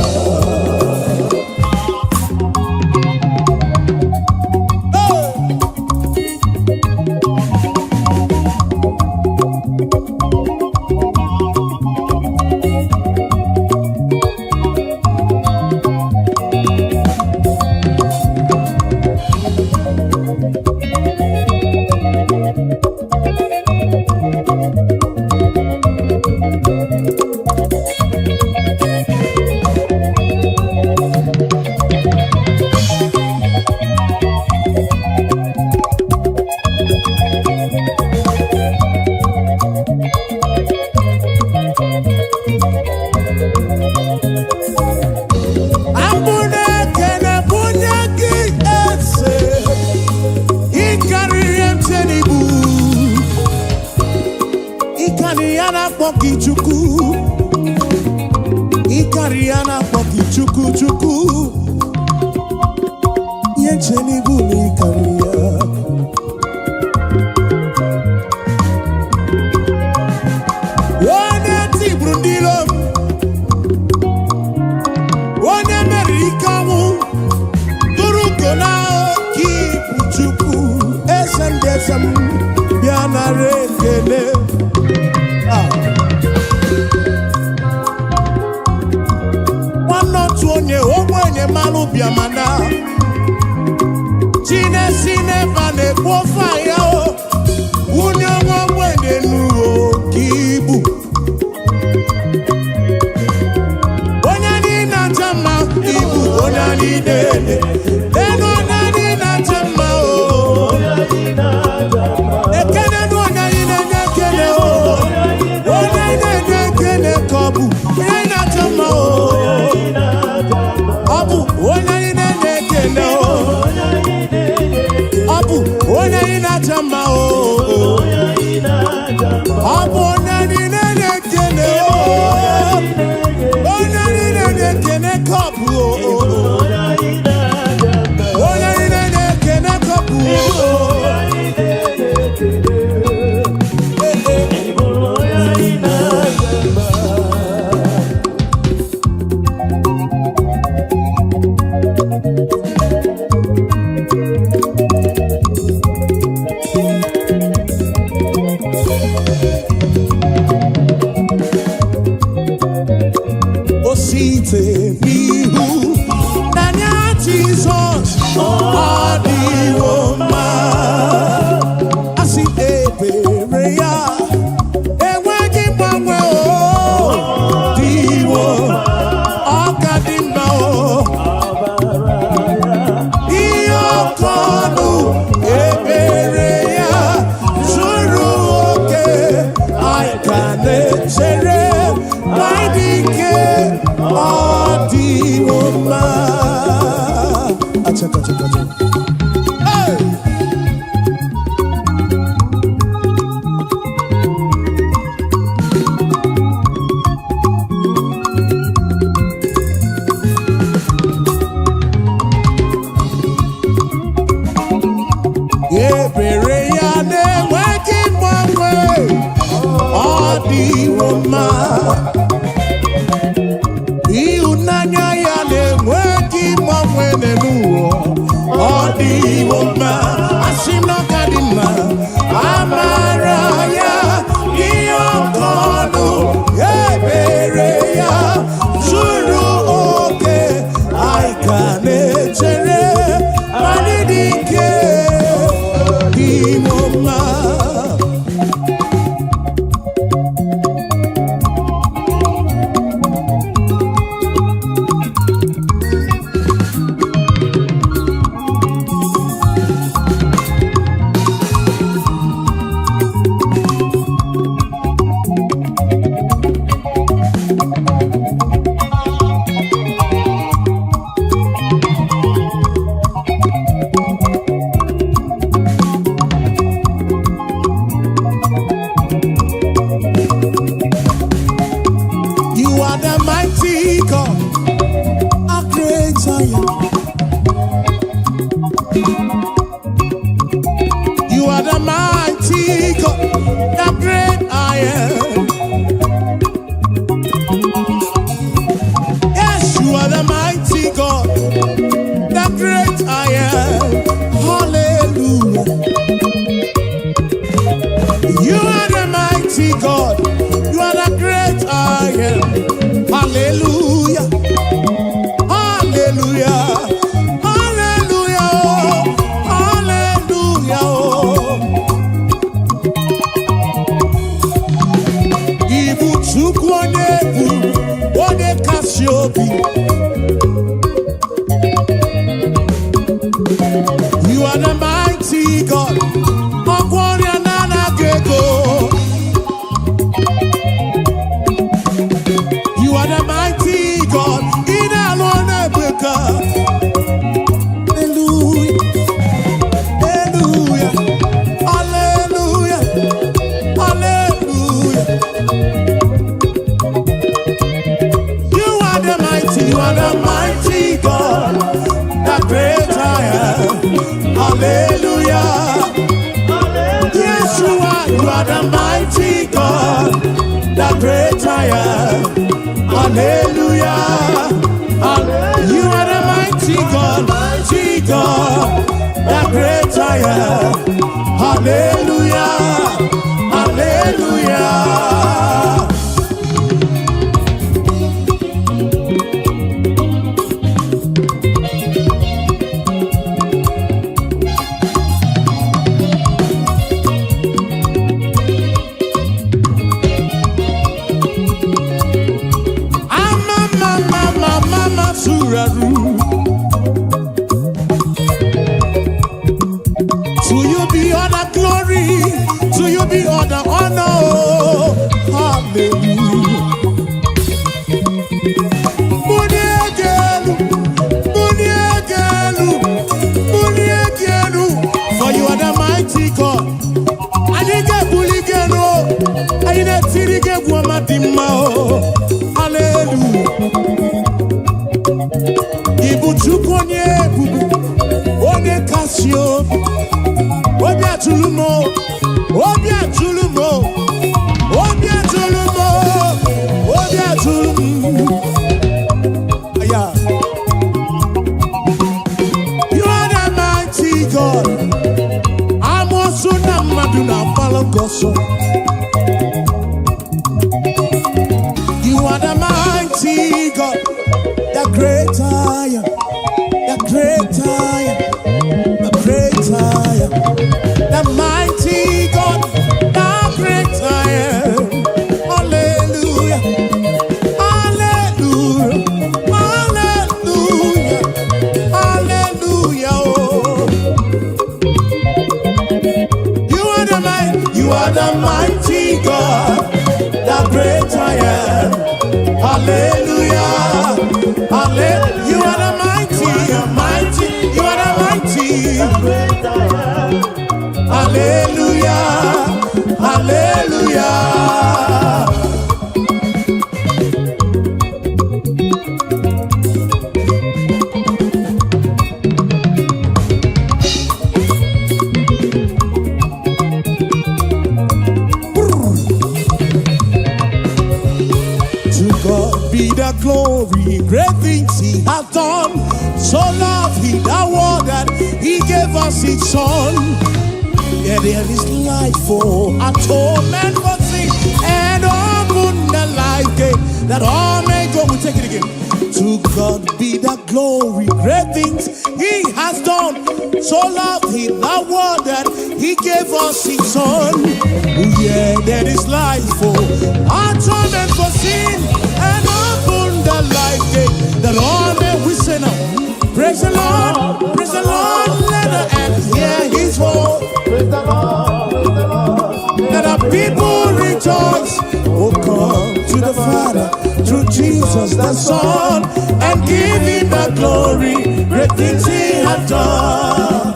Chukwu ikariana kpoki Chukwu yenche n'ibu n'ikaria onye tiburu ndilo onye mere ike ọnwụ tụrụ gona ki Chukwu eze ndị eze m bịa nara ekele. Onye ogbenye malụ bịa mana Chinesi n'ebe na-ekwu ofe ya o onye nwa ogbenye n'uo ka ibu onye anyị na-acha mma ibu onye anyị na-ele enu onye anyị na-acha mma o ekele na onye anyị na-enye ekele o onye anyị na-enye ekele ka ọ bụ onye anyị na-acha mma o onye anyị na-ekele o ọ bụ onye anyị na Ihunanya ya na-enweghị mgbanwe n'ụwa. Ọ dị mma, asị na ọ ka dị mma. Amara ya ihe ọkọnụ, ebere ya zuru oke. Anyị ka na-echere anyị dị ike dị mma. You are the mighty God, a great Zion. You are the mighty God, the great I am. Yes, you are the mighty God, the great I am. Hallelujah. You are the mighty God, you are the great I am. Hallelujah. Hallelujah. Hallelujah. Hallelujah. Ibu Chukwu onye ebu, onye kasị obi. You are the mighty God. Ọgwọrịa na-anaghị ego. You are the mighty God. In alone Africa. Hallelujah. Hallelujah. Hallelujah. Hallelujah. You are the mighty God. The great I am. Hallelujah. Yes, you are the mighty God. The great I am. Hallelujah. You are the mighty God, the great I am. Hallelujah. Hallelujah. To you be all the glory, to you be all the honor. Hallelujah. For you are the mighty God. I didn't get bully again. I didn't see the game woman. Hallelujah. Ibu Chukwu onye ebubu, onye kasị obi. Obi atụlụmo, obi atụlụmo, obi atụlụmo, obi atụlụmo. Yeah. You are the mighty God. Amosu na mmadụ na-agbala ọsọ. You are the mighty God, the great I am, the great I am, the great I am, the mighty God, the great I am. Hallelujah. Hallelujah. Hallelujah. Hallelujah. Oh. You are the mighty God, the great I am. Hallelujah. Hallelujah. You are the mighty, you are the mighty. Hallelujah. Hallelujah. us His Son. Yeah, there is life for atonement for sin, and open the life gate that all may go. We take it again. To God be the glory, great things He has done. So loved He the world that He gave us His Son. Yeah, there is life for atonement for sin, and open the life gate that all may. We say now, praise the Lord, let the earth hear His voice. Praise the Lord, Let the people rejoice. Oh, come to the Father through Jesus the Son, and give Him the glory. Great things He has done.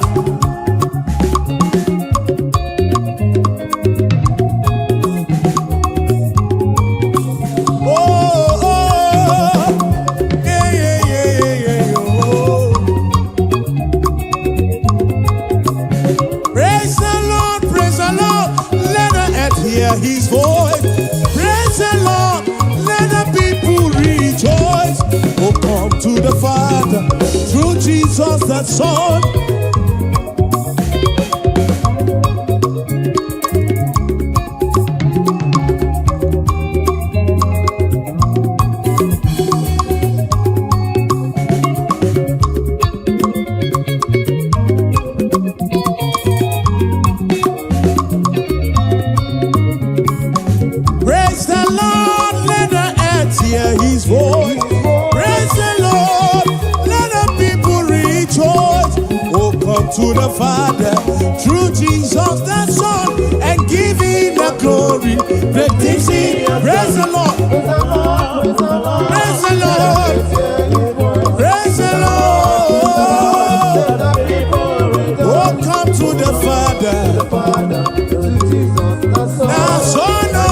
His voice, praise the Lord, let the people rejoice. Oh, come to the Father through Jesus the Son. Hear His voice. Praise the Lord, let the people rejoice. Oh, come to the Father through Jesus the Son, and give Him the glory. Great things He. Praise the Lord, praise the Lord, praise the Lord. Oh, come to the Father, the Son of.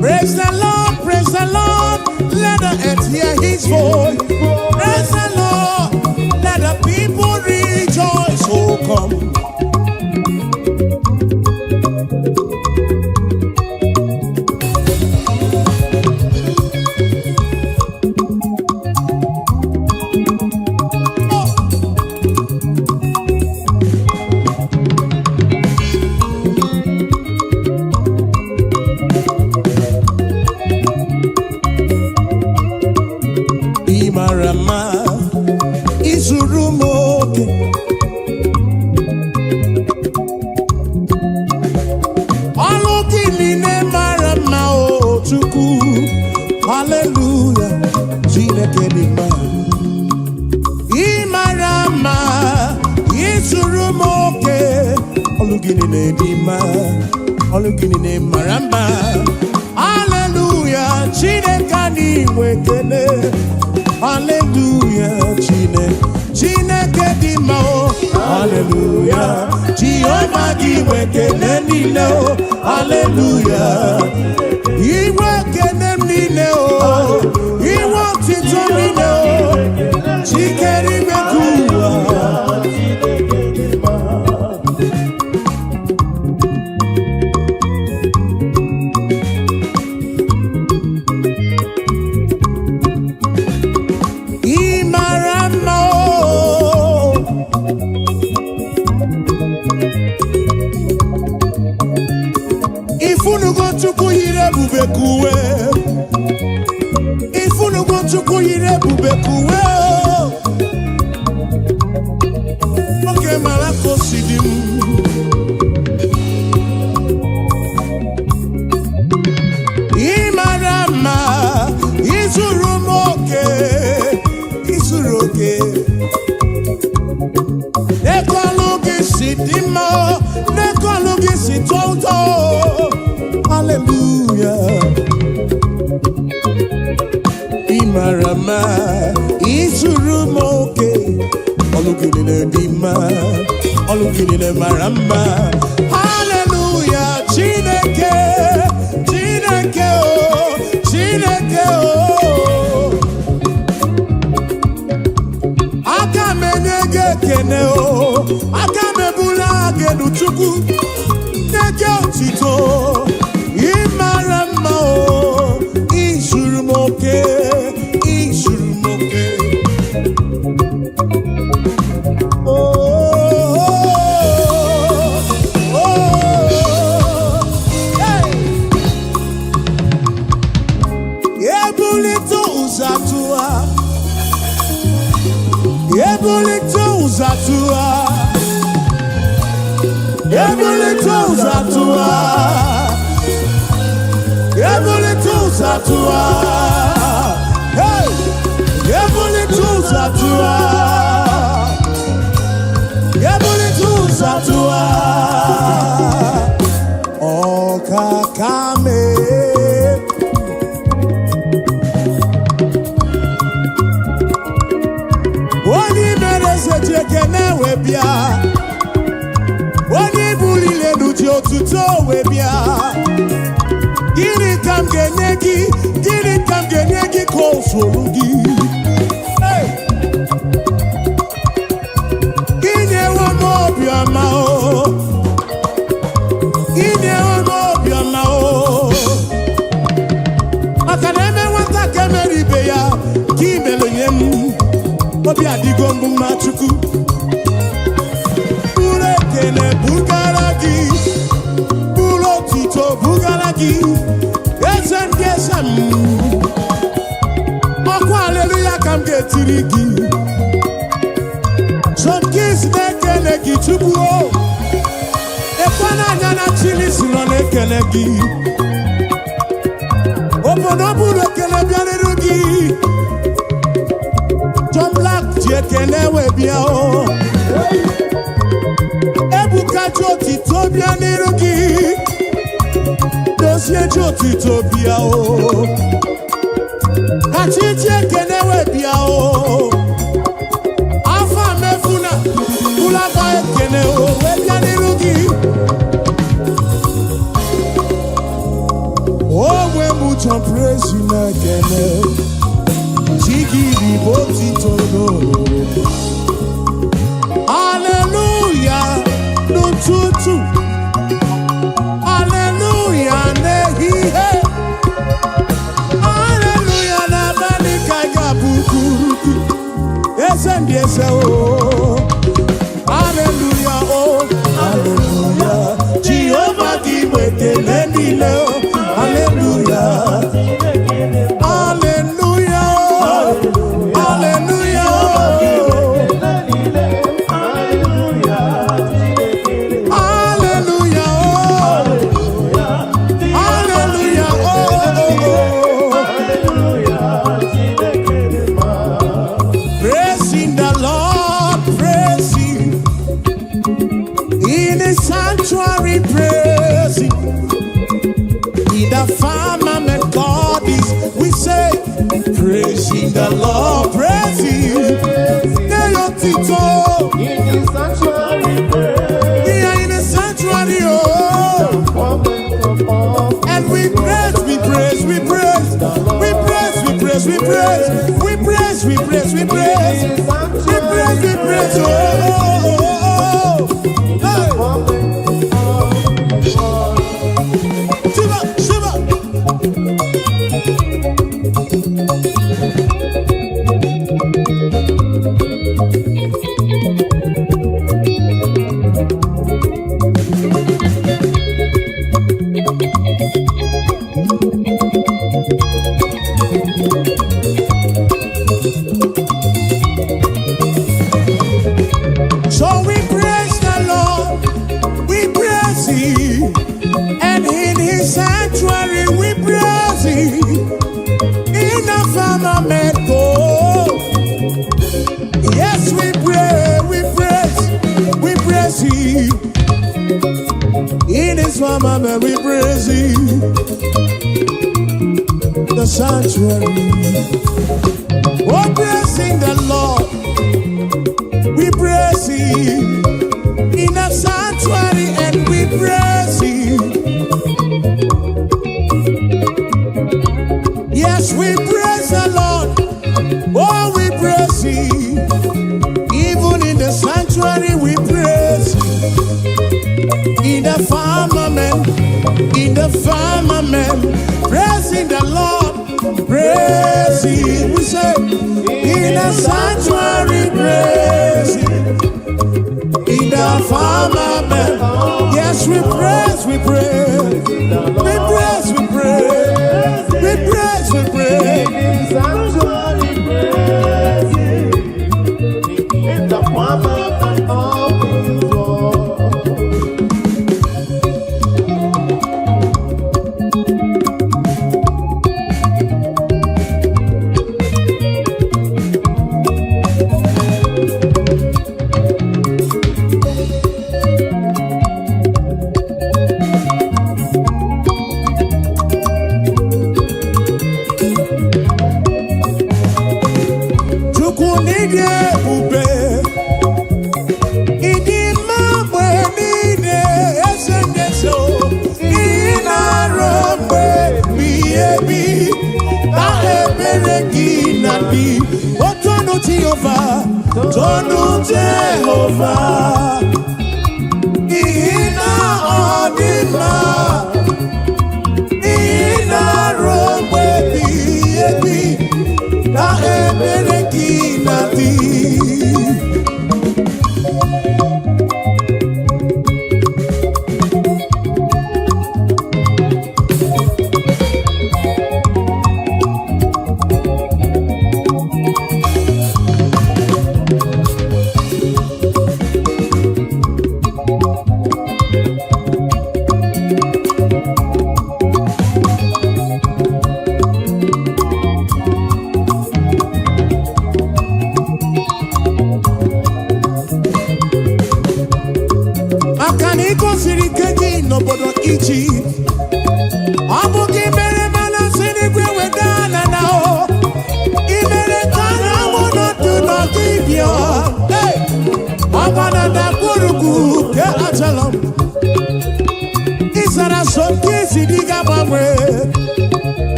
Praise the Lord, let the earth hear His voice. Praise the Lord, let the people rejoice. Oh, come. Marama Isurumoke Alokiline Marama O Chuku Hallelujah Chineke Nima Imarama Isurumoke Alokiline Nima Alokiline Marama Hallelujah Chineke Niwekene Hallelujah, Chineke di mao. Hallelujah, Jehovah giwe kene nile o. Hallelujah, Iwe kene nile o. Iwe tito nile o. Chikeri mekuwa. Bubekuwe, ifunu gonchuku yire bubekuwe. Oke malako sidim. Imarama, isurumoke, isuroke. Ekwaluke si toto. Hallelujah. Imarama isurumoke. Olukinile dima. Olukinile marama. Hallelujah. Chineke. Chineke oh. Chineke oh. Kene o akamebula genu chukwu neke otito imarama o isurumoke oh hey ebulito uzatua Ebulito uzatua, ebulito uzatua, ebulito uzatua, hey, ebulito uzatua, ebulito uzatua, okakame. Kene webia Wani bulile nuji otuto webia Gini kam genegi kosolugi Hey Gini ewa mobiama o Gini ewa mobiama o Makaneme wata kemeribe ya Kimelo yemu Obi adigongu machuku Bule kene bugaragi Bulo tito bugaragi Esen gesem Okwa hallelujah kam getirigi Some kids nekele gi chubu o Ekwana nyana chili silo nekele gi Oponobu nekele bianerugi John Black jekene webia o Ebuka joti tobia nirugi Dosie joti tobia o Hachi jekene webia o Alfa mefuna Kulaba ekene o webia nirugi Oh we mucho praise you nekene Chigiri botitono Hallelujah Nututu Hallelujah Nehihe Hallelujah Nabanika Gabukuruki Esendi ese o Hallelujah oh Hallelujah Jehovah Giwete Lendile o Hallelujah Praising the Lord, praising in the sanctuary, we are in the sanctuary, oh, and we praise, we praise, we praise, we praise, we praise, we praise, we praise, we praise, we praise, we praise, we praise, oh, Shiva, Shiva. So we praise the Lord, we praise Him, and in His sanctuary we praise Him. In the firmament, yes, we pray, we praise Him. In his firmament we praise him. The sanctuary. Oh, praising the Lord. We praise him. In the sanctuary and we praise him. Yes, we praise the Lord. Oh, we praise him. Even in the sanctuary we praise him. In the firmament, praising the Lord, praise him. We say, in the sanctuary, praise him. In the firmament, yes, we praise, we praise. We praise, we praise. We praise, we praise. In the sanctuary, praise him. In the firmament of his word. Tonu Jehovah, Ina Odima, Ina Robe Biebi, Na Ebereki Nabi. Egypt. Abugi mere mana sinigwe wedana now. Imere kana mono to not give you. Hey, Abana da kuruku ke achalam. Isara soke sidiga bamwe.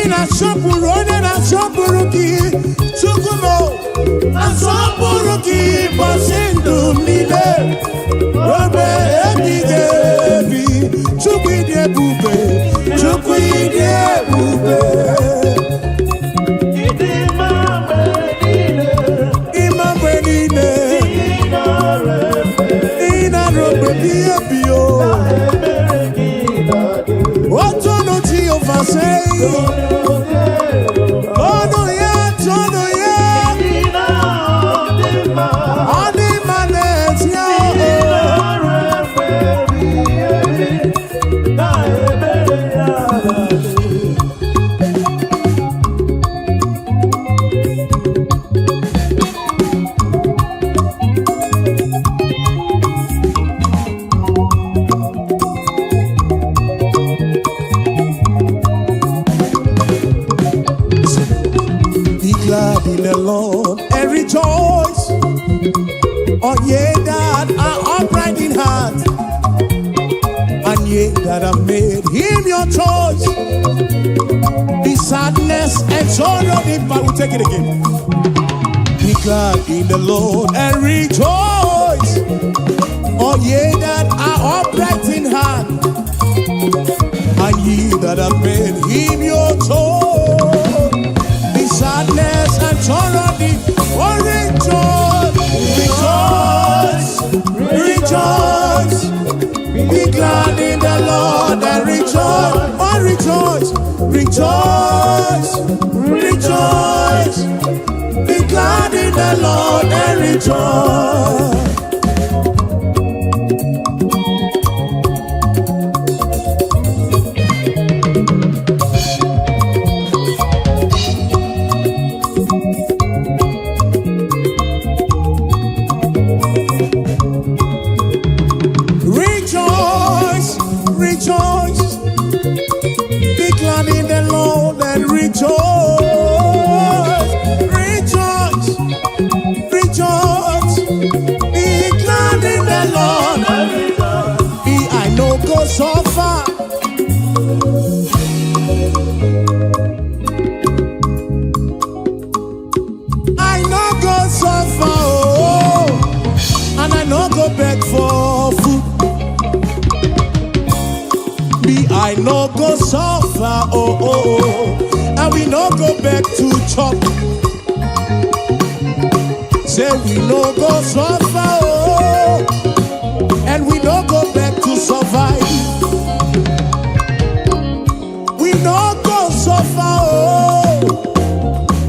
Ina shopurone na shopuruki. Sukumo na shopuruki basindu mile. Robe ebigebi. Chukwide bube, Chukwide bube. Imambe nine, Ina robe biyo. Otono ti oversay. Tono ya. Adi manet ya. In the Lord and rejoice, all ye that are upright in heart, and ye that have made him your choice. The sadness and sorrow, but we'll take it again. Be glad in the Lord and rejoice, all ye that are upright in heart, and ye that have made him your choice. Sadness and sorrow, oh rejoice, rejoice, be glad in the Lord and rejoice, oh rejoice, rejoice, be glad in the Lord and rejoice. Rejoice, rejoice. Be glad in the Lord and rejoice. Rejoice, rejoice. Be glad in the Lord. Be I know go so far. I know go so far, oh, and I know go beg for food. I no go suffer, oh, oh, oh, and we no go back to chop. Say we no go suffer, oh, and we no go back to survive. We no go suffer, oh,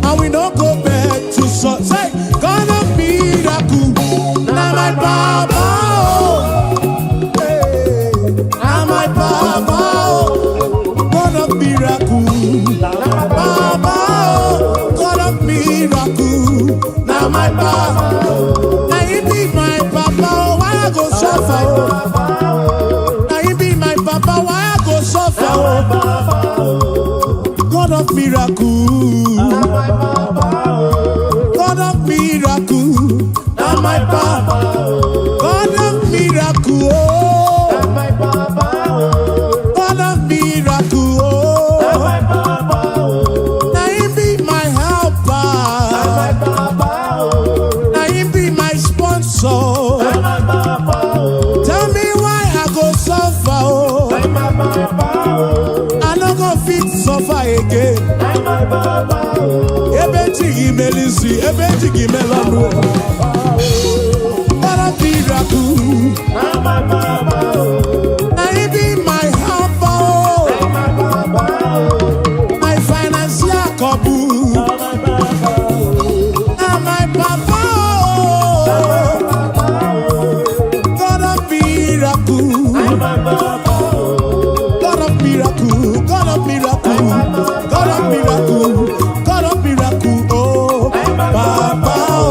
and we no go back to survive. Say, God of miracle, now my Baba, oh, hey, now my Baba. Now my Baba, now you be my Papa, why I go suffer? Now you be my Papa, why I go suffer? God of miracle, God of miracle, now my Papa, God of miracle, God of miracle, now you be my helper. So tell me why I go suffer, oh. I no go fit suffer again. Ebe chigi melisi, ebe chigi melonu. What a miracle! Now you be my helper, oh. My financial couple. Now my Papa. God of miracle, God of miracle, God of miracle, God of miracle, God of miracle, oh, Papa, oh.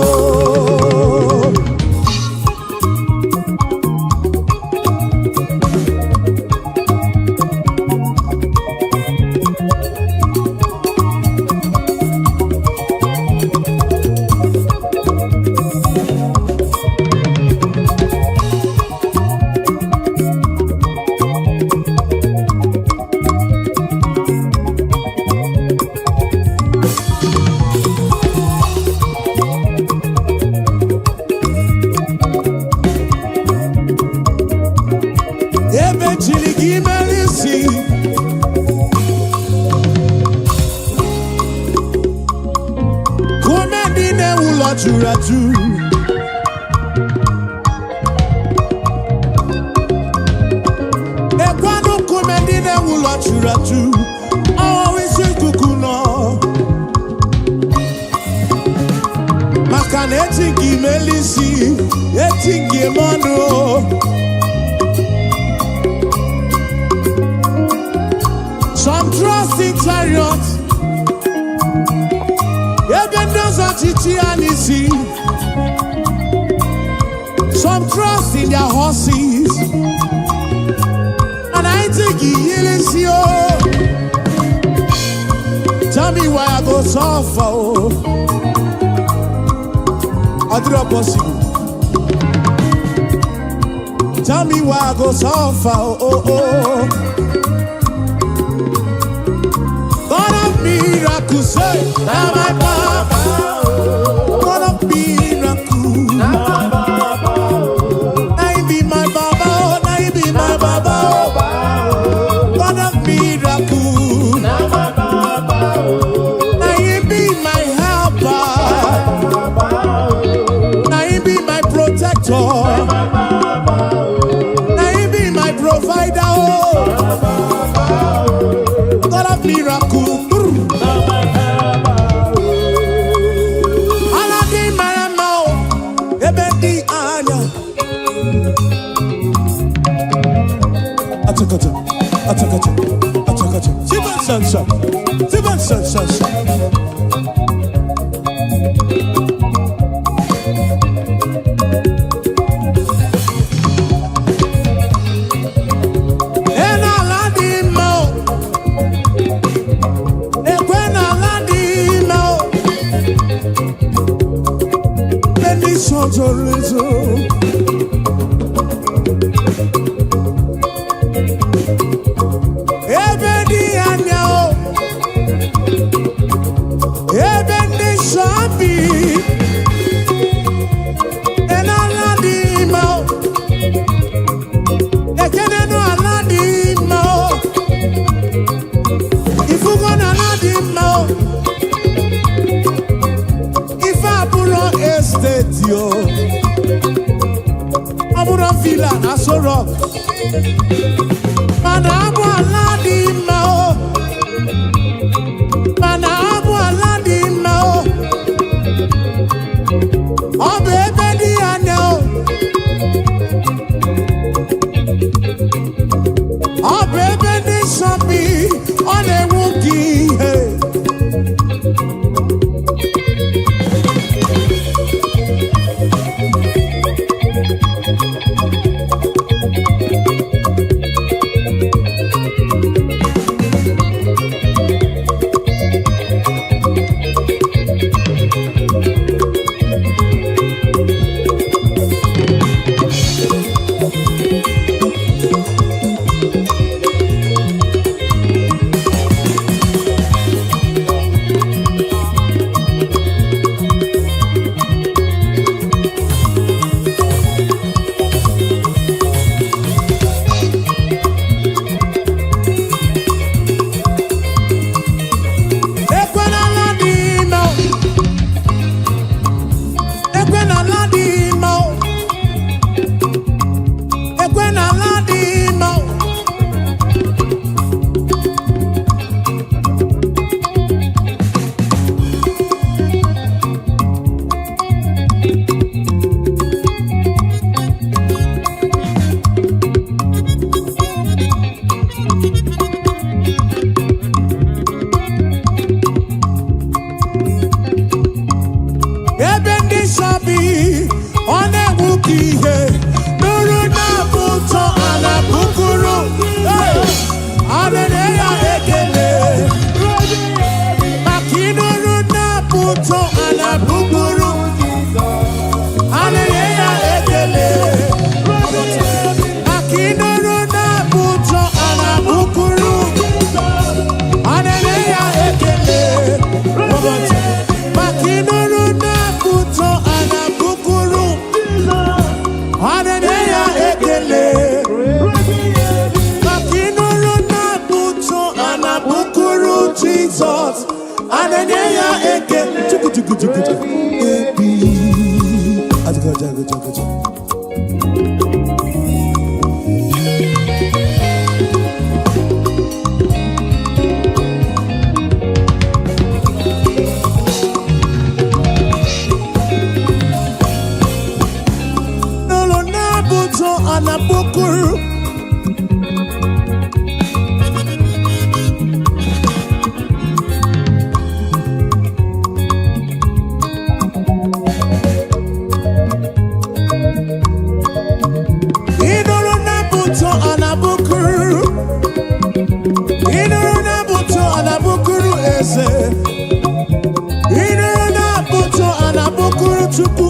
Raju. Ekwano kumendine wula churaju. Always kukuno. Makane etingi melisi, etingi mono. Some trust in chariots. Some trust in their horses, and I think he is you. Tell me why I go suffer, oh. I do not possible. Tell me why I go suffer, oh, oh, oh. God of miracle, say, now my Papa. God of miracle, now my Baba. Now you be my Baba, now you be my Baba. God of miracle, now my Baba. Now you be my helper, now you be my protector, now you be my provider, oh. God of miracle. And I chorizo. Ebe di anya o, ebe ndi shabi, enala di ma o, ekene no ala di ma o, ifugo na ala di ma o, ifa aburo estate yo, aburo villa na so rock. Mana abu ala di ma o, mana abu ala di ma o, obe ebe di anya o, obe ebe di shopi, ọ na-enwu gị ihe. Ebe ndị shabi, ọ na-enwu gị ihe. Nụrụ na bụ ụtọ ala bukuru, adịghị ya ekele. Maka ịnụrụ na bụ ụtọ ala bukuru, adịghị ya ekele. Maka ịnụrụ na bụ ụtọ ala bukuru, adịghị ya ekele. Maka ịnụrụ na bụ ụtọ ala bukuru, adịghị ya ekele. Maka ịnụrụ na bụ ụtọ ala bukuru Jizọs, adịghị ya ekele. Ebi. Ajaga. Nolo na buto anabukuru. Inoro na buto anabukuru. Inoro na buto anabukuru ese. Inoro na buto anabukuru chuku.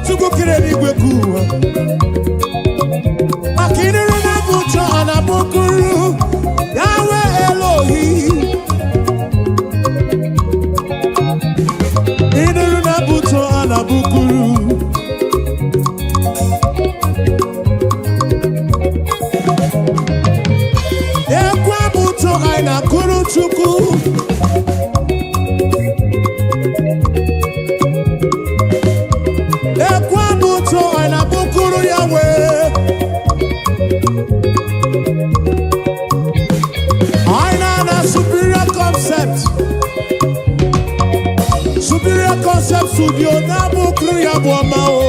Chuku kireni gwekuwa. Maka ịnụrụ na bụ ụtọ anabukuru, Yahweh Elohim. Ịnụrụ na bụ ụtọ anabukuru. Ekwa bụ ụtọ anyị na-akụrụ Chukwu. Ekwa bụ ụtọ anyị na-abụkuru Yahweh. Anyị na superior concept. Superior concept studio na-abụkuru ya bụ ọma o.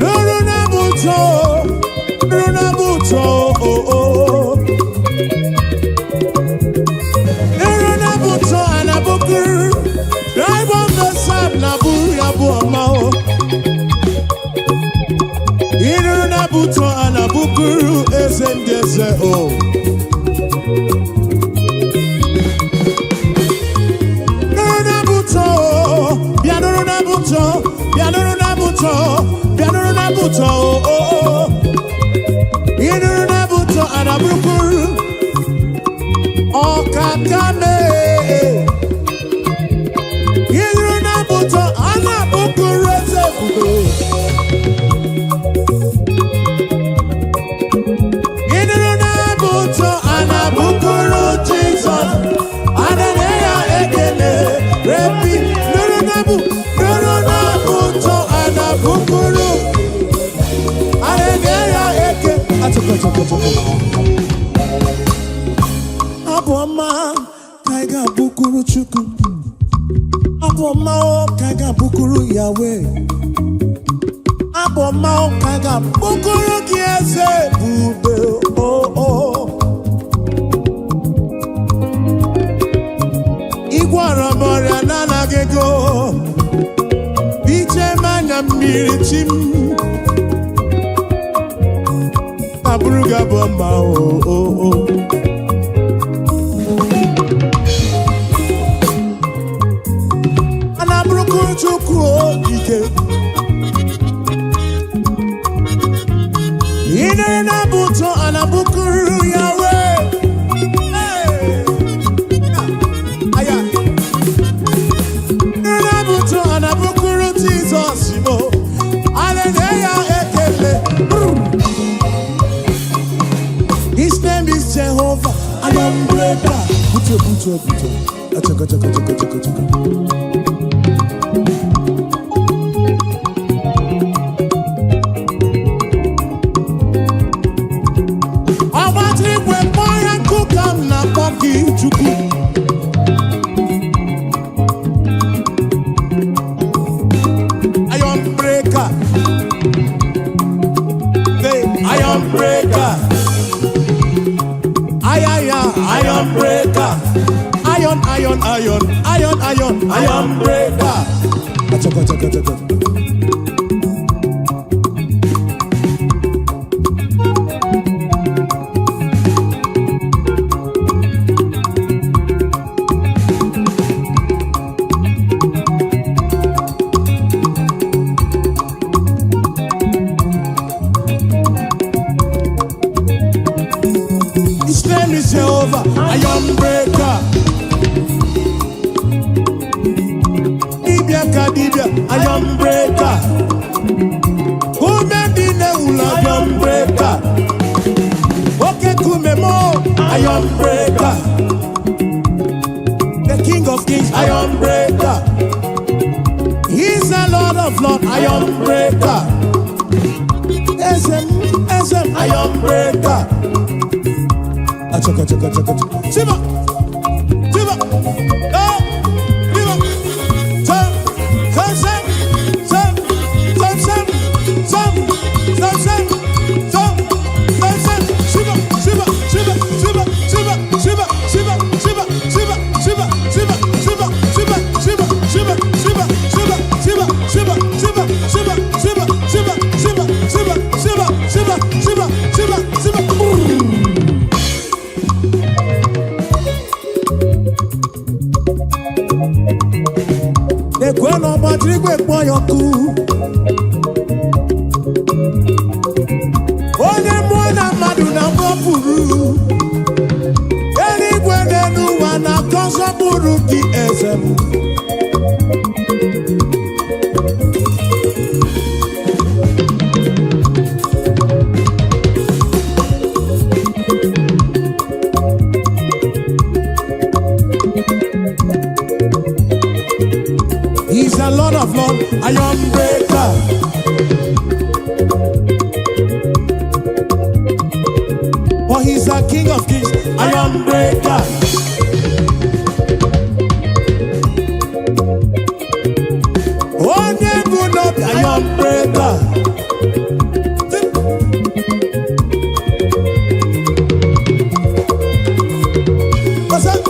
Nụrụ na bụ ụtọ, nụrụ na bụ ụtọ o. Nụrụ na bụ ụtọ anabukuru. Drive on the side na bụ ya bụ ọma o. Nụrụ na bụ ụtọ anabukuru. bukuru esendese o. Piano na buto, piano na buto, piano na buto, oh. Piano na buto anabukuru, okakame. Piano na buto anabukuru ezebudo. Piano na buto anabukuru Jesus, ananeya ekele repi. Aboma kaiga bukuru chuku. Aboma kaiga bukuru Yahweh. Aboma kaiga bukuru kiese bube oh. Igwara moria nana gego. Biche manya mirichim. Abruga bomba oh. Anabruku chuku ike. Ine na buto anabukuru Yahweh. Hey. Aya. Ine na buto anabukuru Jesus mo. Hallelujah ekele. His name is Jehovah. I am breaker. Buto. Achaka. Iron breaker. Say iron breaker. Iron breaker. Iron breaker. Achaka. His name is Jehovah, iron breaker. Dibia, iron breaker. Who made the iron breaker? Okay, kumemo, iron breaker. The King of Kings, iron breaker. He's a Lord of Lords, iron breaker. SM, iron breaker. Achaka. Siba. Oh, Siba. Sam. Ekweno matrigwe kpoyoku. Onye mwana madu na mwapuru. Eligwe nenu wana kosa buru ki ezemu. He's a Lord of Lords, iron breaker. Oh, he's a King of Kings, iron breaker. Oh, never not iron breaker. What's up?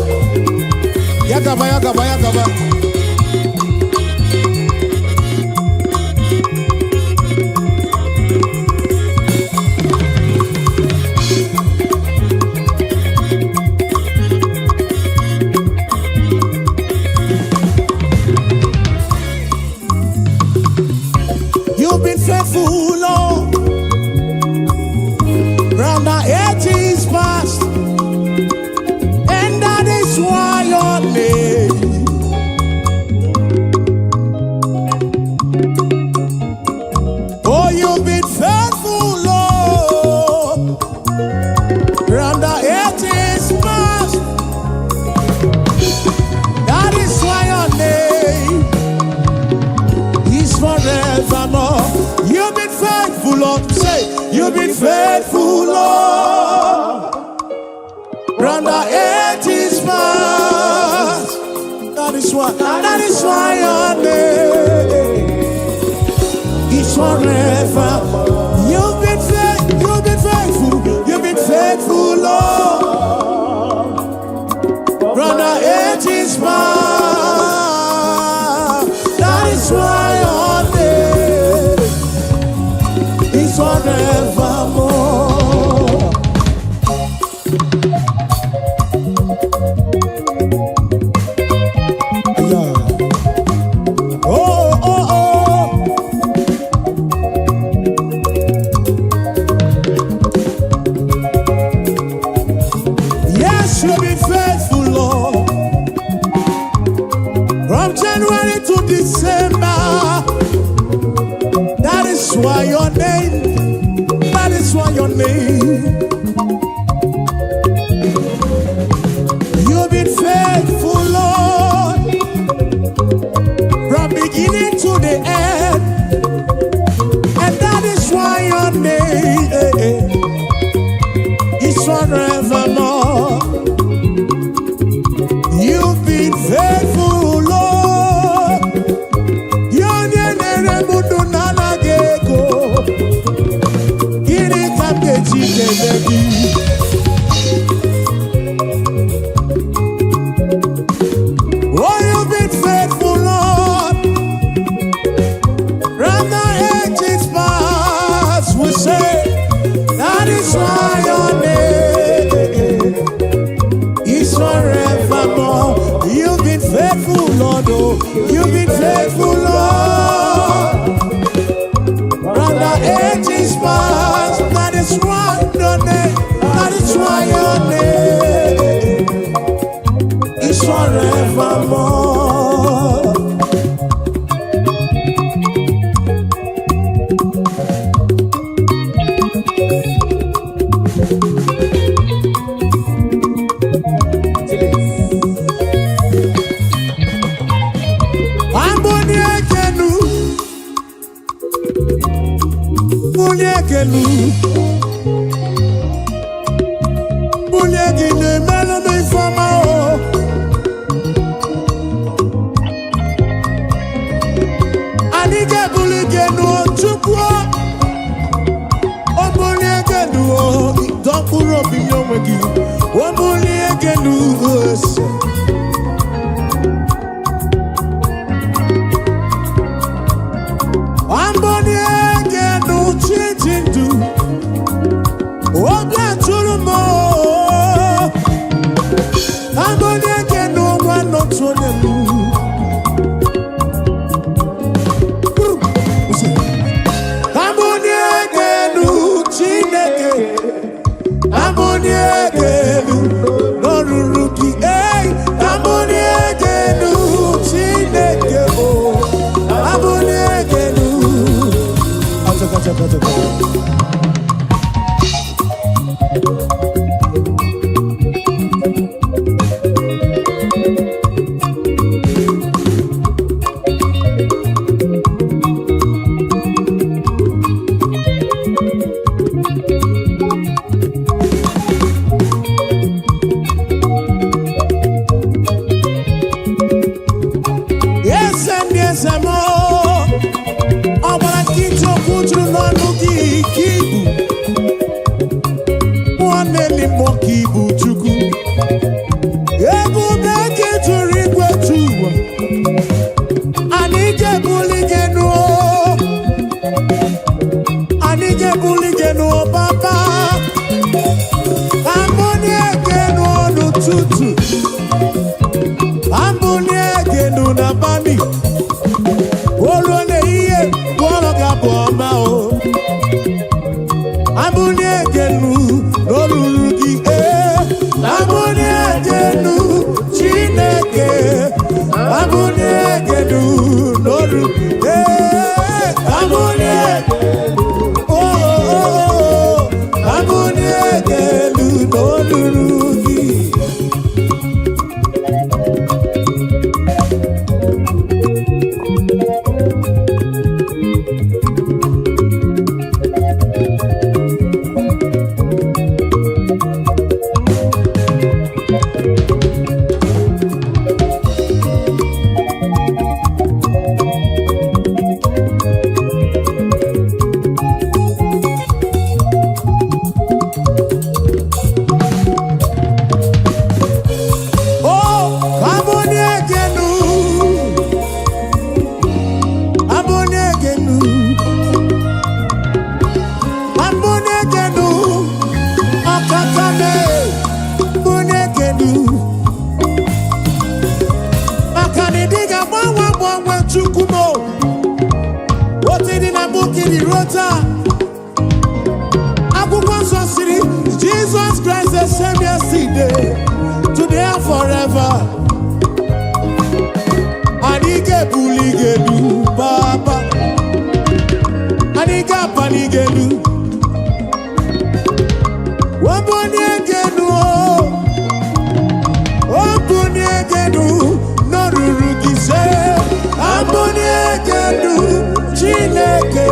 Yakaba. You've been faithful, Lord. From the ages past. That is why your name is forever. You've been faithful, Lord. From the ages past. That is why your name is forevermore. You've been faithful, Lord. From January to December. That is why your name. That is why your name. You've been faithful, Lord. From beginning to the end. And that is why your name is forevermore. You've been faithful, Lord. Your name is Nana Geko. Kiri Kamkechi Kebeki. Oh, you've been faithful, Lord. From the ages past, we say that is why your name is forevermore. You've been faithful, Lord. Oh, you've been faithful, Lord. From the ages past, that is why your name, that is why your name is forevermore. rota. Akwụkwọ nsọ sịrị, Jesus Christ the same yesterday, today and forever. Anyị ga-ebuli gị elu, Papa. Anyị ga-apali gị elu. Wabonye gị elu, wabonye gị elu, n'oruru gị se. Abonye gị elu, Chineke.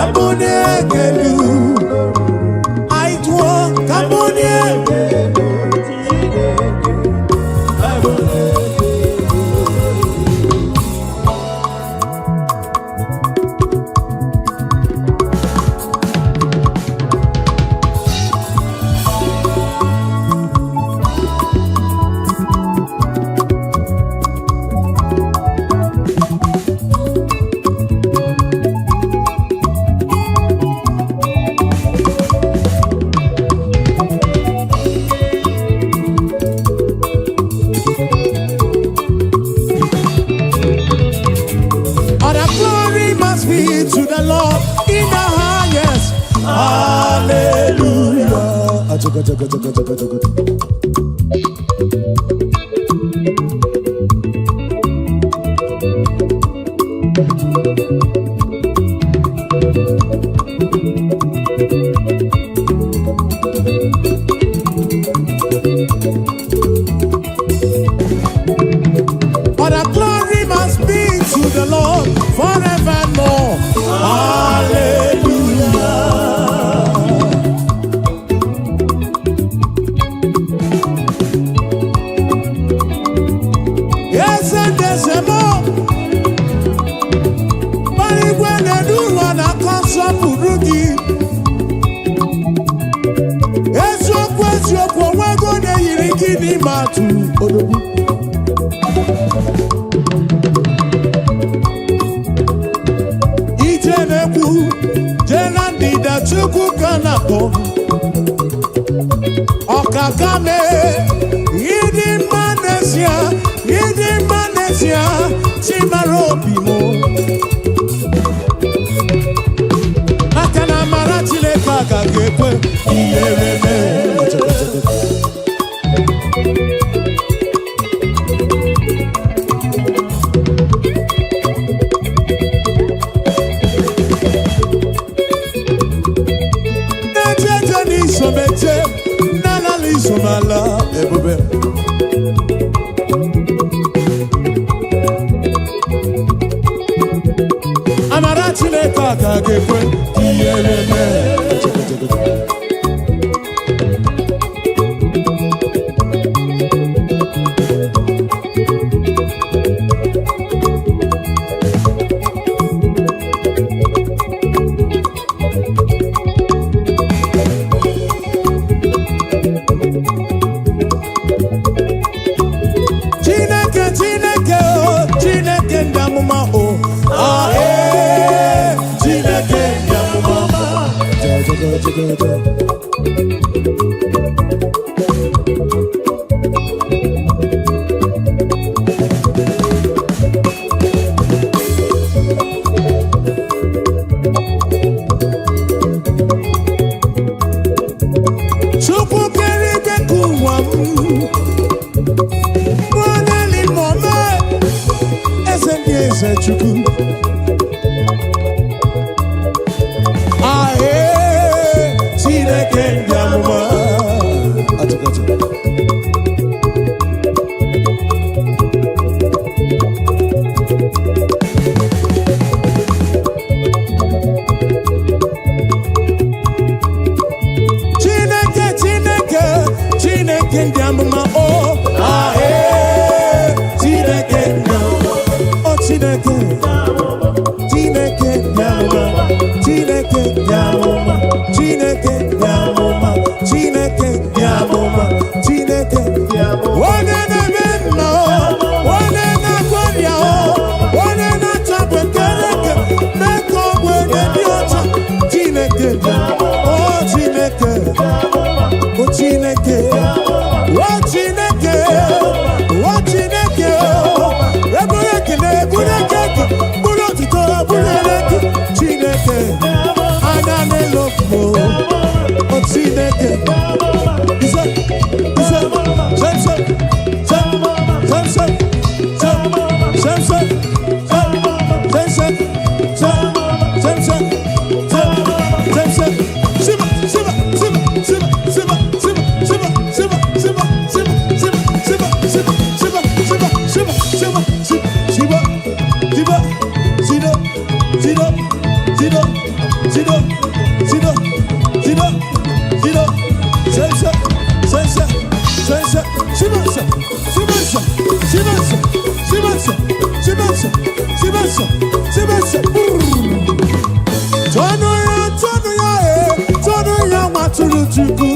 Abonye gị elu. Aitwo, kabonye gị elu, Chineke. Abonye gị elu. To the Lord in the highest. Hallelujah. But the glory must be to the Lord forevermore. Hallelujah. Yes, and there's a more. But when they do one, I can't stop Rugi. Yes, your question, we're going to hear it in the matu. Jenandida chukwu kanako Okakame Yidi manesia Chimarobimo Akana marachile kaka gekwe Iyereme Nana Lisomala, Ebube. Amarachile kaka gekwe, Iyereme. Chineke ndamuma o, ah eh, Chineke ndamuma. Chukwu keribe kuwa Chukwu ahe Chineke ndị amụma Chineke ndị amụma o ahe Chineke ndị amụma o Chineke onye na-eme mma onye na-agwọrịa onye na-achapụ kereke mee ka ogbenye dị ọcha Chineke ebere ekele Shiba, Shiba, Shido, Shido, Shido, Shido, Shido, Shido, Shido, Sensa, Sensa, Sensa, Shibansa, Shibansa, Shibansa, Shibansa, Shibansa, Shibansa, Shibansa. Tono ya, matulu chuku.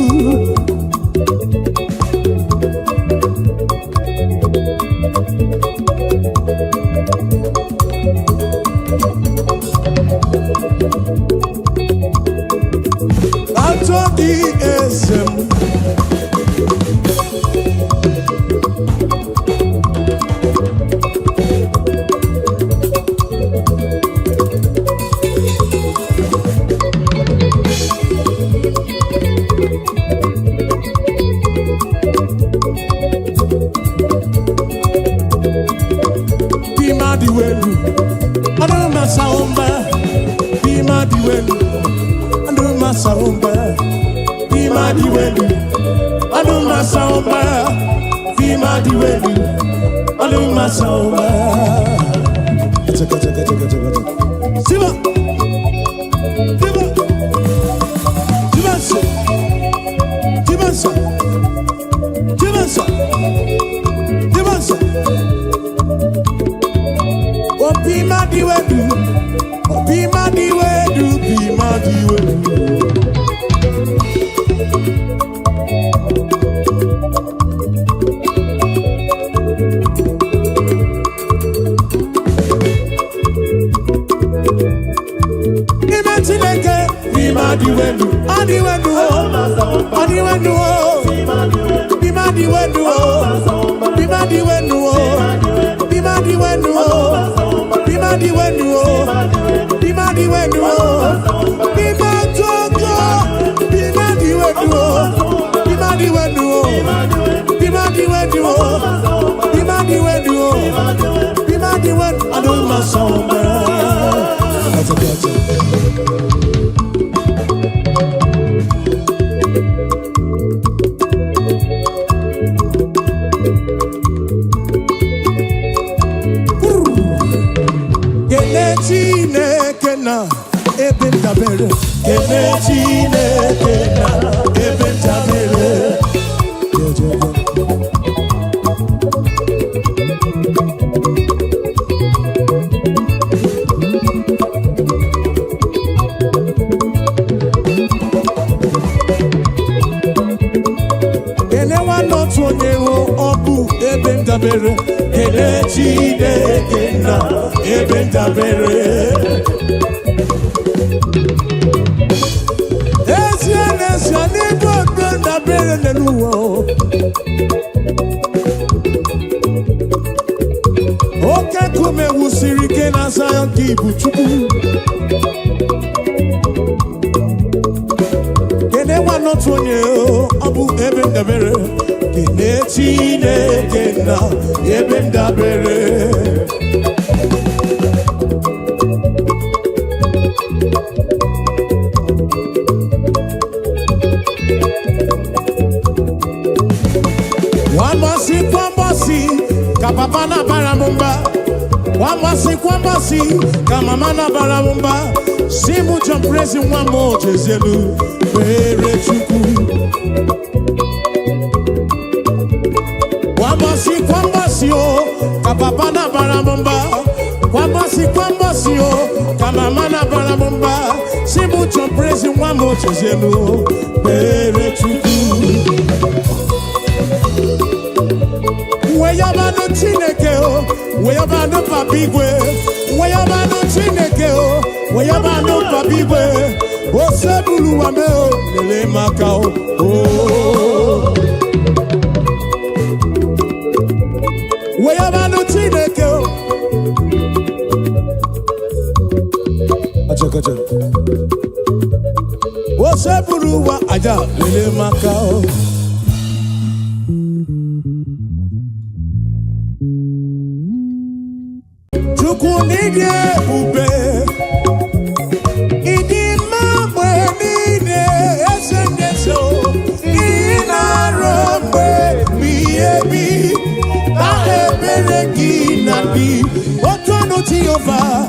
Be Oh, Tono Jehovah,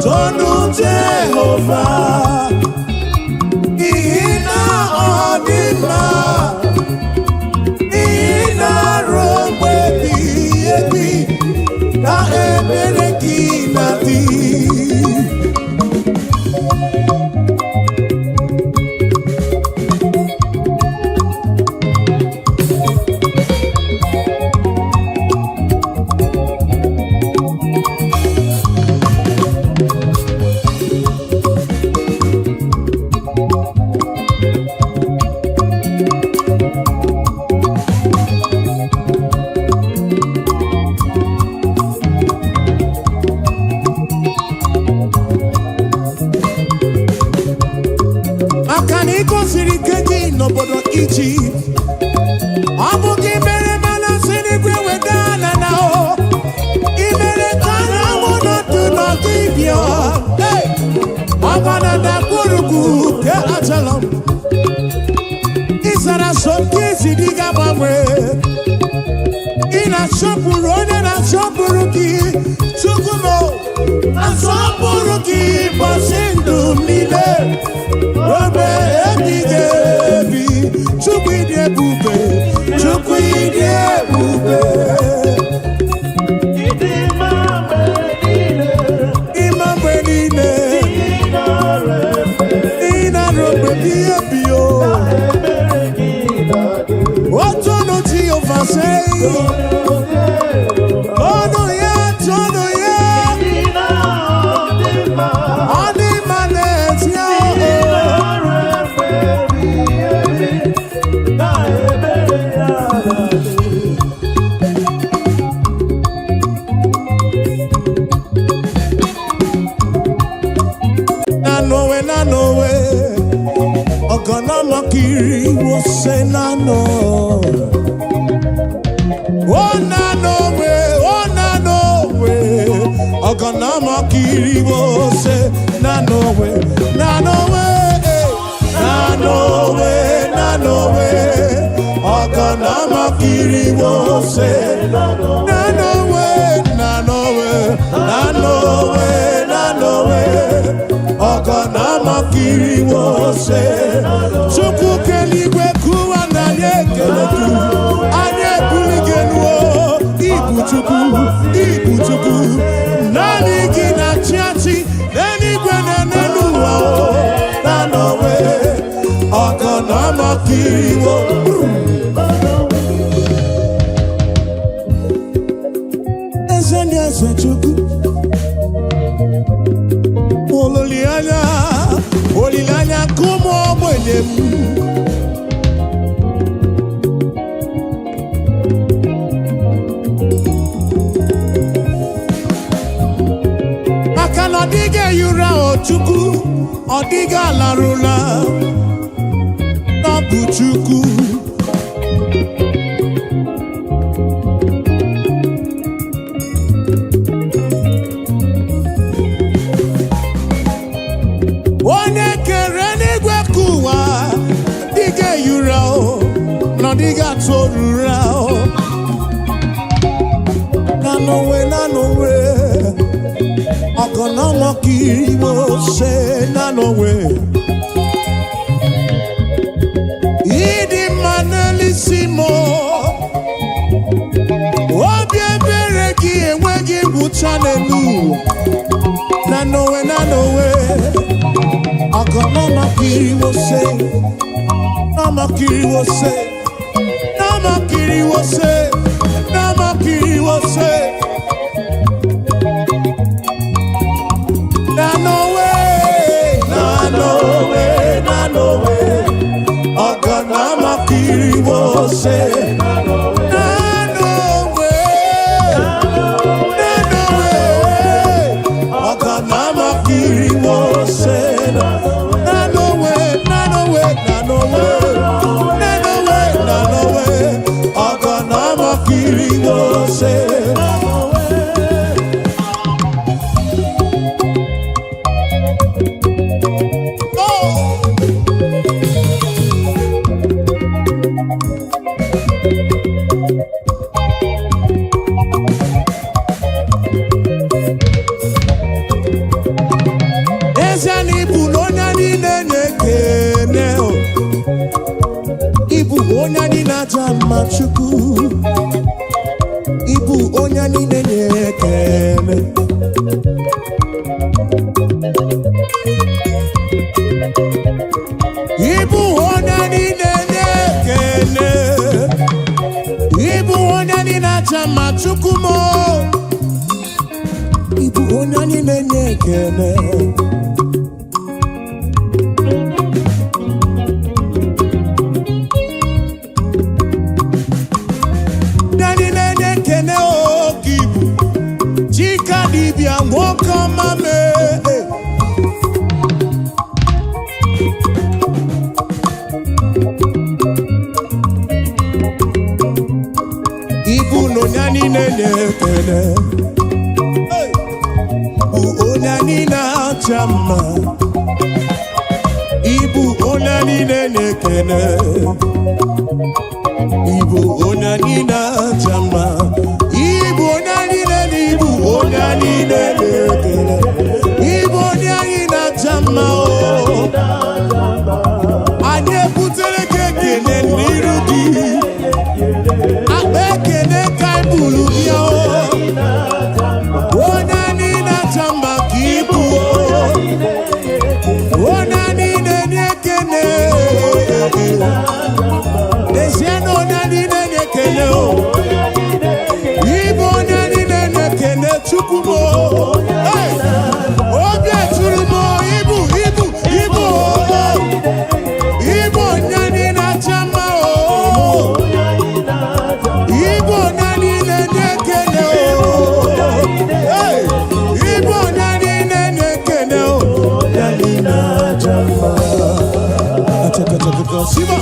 Tono Jehovah. Ina Odima, Ina Romwe Ebi, Na Ebereki Nati. N'obodo Egypt, ọ bụ gị mere mana siri gwe wedana na o imere ka na mụ n'otu n'ọdịbịa ọgbana na kpurugu ke achala m ịsara sọmpi ezi dị ga gbanwe ị na-asọpụrụ onye na-asọpụrụ gị Chukwu m na-asọpụrụ gị ụbọchị ndụ niile obe ebighị ebi Chukwu ịdị ebube Chukwu ịdị ebube ịma mgbe niile ị na-arụ mgbe bihe ebi o otu ọnụ Jehova sị ọnụ ya tọnụ ya ọ dị mma na-eti Nanowe, Oganama Kiri will say Nano. Oh Nanowe, Oganama Kiri will say Nanowe, Oganama Kiri will say Nanowe. Oganama Kiri wose Chukwu keligwe kuwa na yekeletu anye buligenu Ibu Chukwu nani gina chiachi neni gwene nenuwa Nanowe Oganama Kiri wose Eze Chukwu Olilanya kumo obwenem Maka na ọdịga yura Chukwu ọdịga larụla n'ọbụ Chukwu onye kere n'igwe kụwa dịga yura na dịga torura Nanowe Oganama Kiri wose Nanowe ịdị mma n'elisimo obi ebere gị enweghị ngwụcha n'elu Nanowe Oganama Kiri wose Nama Kiri wose Nanowe Oganama Kiri wose Oganama Kiri wose Nanowe Oganama Kiri wose Chukwu Ibu onye niile na-ekele Ibu onye niile na-ekele Ibu onye niile na-acha ma Chukwu mo Ibu onye niile na-ekele Dibia nwoke mame Ibu n'onya niile na-ekele bụ onye niile na-acha mma Ibu onye niile na-ekele Ibu onye niile na-acha mma Ibu onye niile Ibu onye niile na-ekele Ibu onye niile na-acha mma anyị ebutere gị ekele n'iru gị akpa ekele ka ibulu bịa onye niile na-acha mma ka ibu onye niile na-ekele n'ezie na onye niile na-ekele Ibu onye niile na-ekele Chukwu mo obi eturu mo Ibu onye niile na-acha mma Ibu onye niile na-ekele Ibu onye niile na-ekele onye niile na-acha mma Siba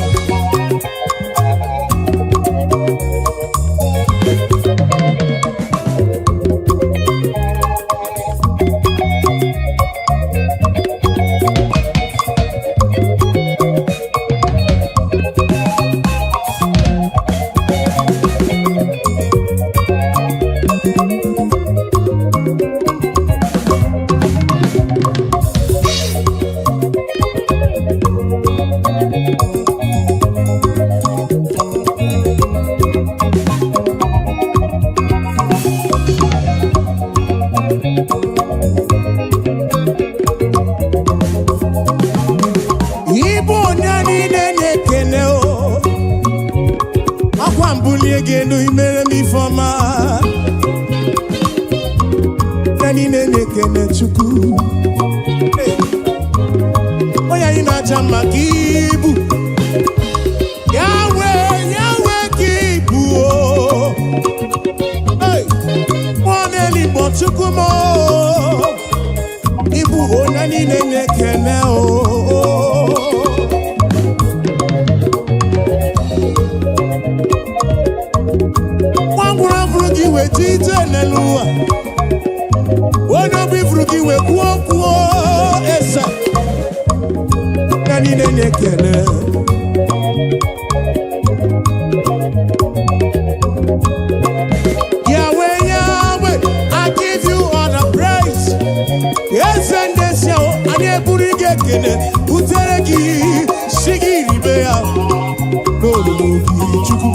Enu imere m ifeọma Nani na-ekele Chukwu onye anyị na-acha mma ka ibu Yawe ka ibu nwa n'eluigwe Chukwu mo Ibu onye niile na-ekele Tite n'eluwa onye obi furu gị wee kwuo esa ya niile na-ekele Yahweh, I give you all the praise eze ndị esi ahụ anyị eburu gị ekele butere gị si gị ribe ya n'olulu gị Chukwu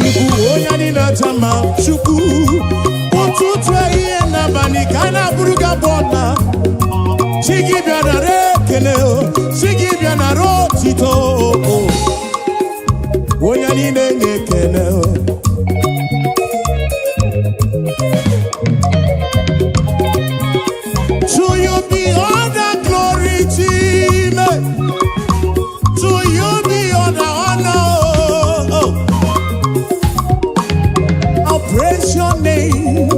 Ibu onye niile na-acha mma Chukwu ụtụtụ ehihie n'abalị ka a na-abụrụ gị abụ ọla chi gị bịa nara ekele chi gị bịa nara otito onye niile na-ekele To you be all the glory, Jesus. To you be all the honor. Praise your name,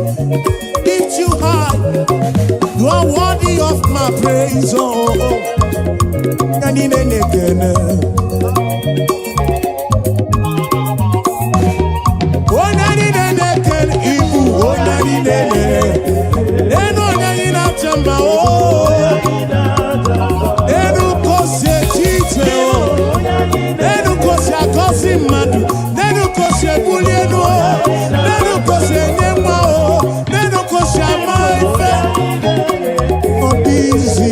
lift you high. You are worthy of my praise. Nani na-ekele nani na-ekele Ibu nani na-ekele nani na-acha mma enu kosi etite enu kosi akosi mmadụ enu kosi ebuli enu enu kosi enye nwa enu kosi ama ife obizi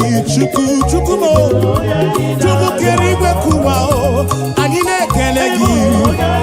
Chukwu mo Chukwu kere igwe kuwa anyị na-ekele gị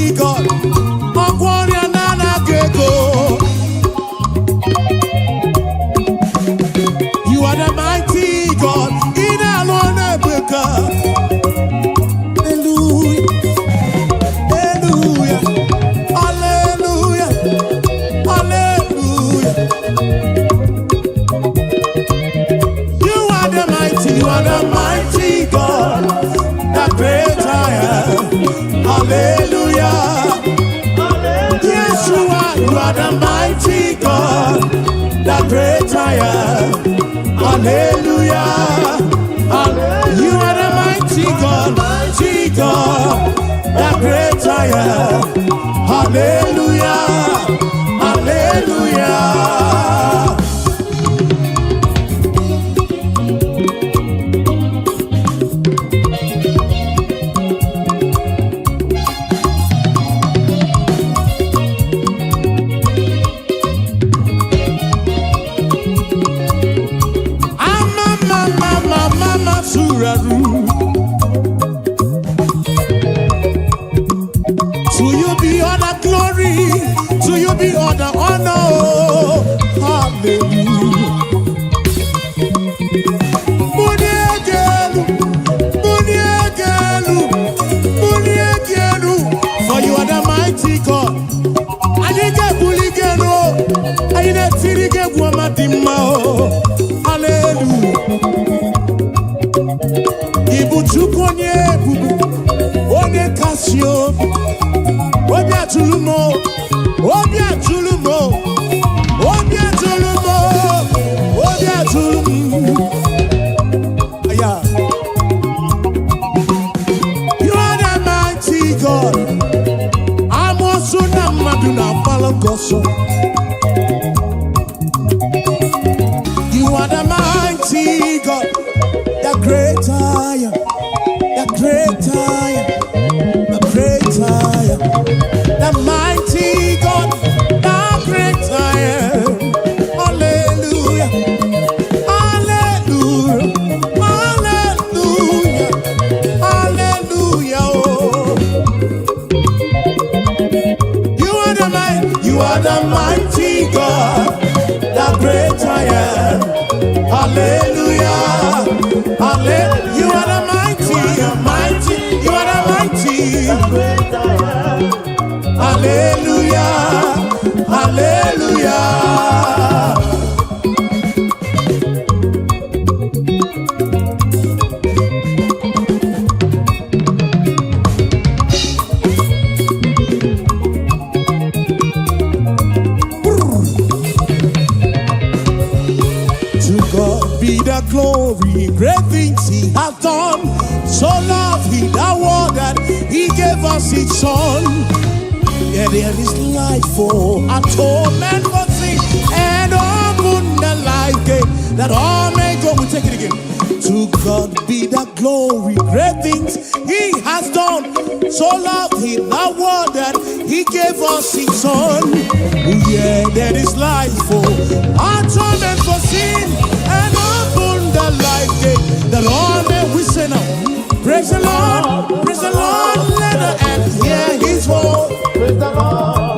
mighty God. Ogwanya nana gego. You are the mighty God. In alone Africa. Hallelujah. Hallelujah. Hallelujah. Hallelujah. You are the mighty God, the great I am. Hallelujah. Yes, you are the mighty God, the great I am. Hallelujah. You are the mighty God, the great I am. Hallelujah. Hallelujah. Mama Suraru. To you be all the glory, to you be all the honor. Hallelujah. Muniegelu, Muniegelu, Muniegelu. For you are the mighty God. Anike buligeno, ayine tirige buamadima. Hallelujah. Ibuchukonye bubu, onye kasio, obia tulumo, obia tulumo, obia tulumo, obia tulumo. Yeah. You are the mighty God. I'm also not maduna palagoso. You are the mighty God. The great I am, the great I am, the great I am, the mighty God, the great I am. Hallelujah, hallelujah, hallelujah, hallelujah. Oh. You are the mighty God, the great I am. Hallelujah. Hallelujah. You are the mighty, you are the mighty. Hallelujah. Hallelujah. To God be the glory, great things He has done. So loved He the world that He gave us His Son. Yeah, there is life for atonement for sin, and open the life gate that all may go. We take it again. To God be the glory, great things He has done. So loved He the world that He gave us His Son. Yeah, there is life for atonement for sin, and open the life gate that all may we say now. Praise the Lord, let the earth hear His voice. Praise the Lord,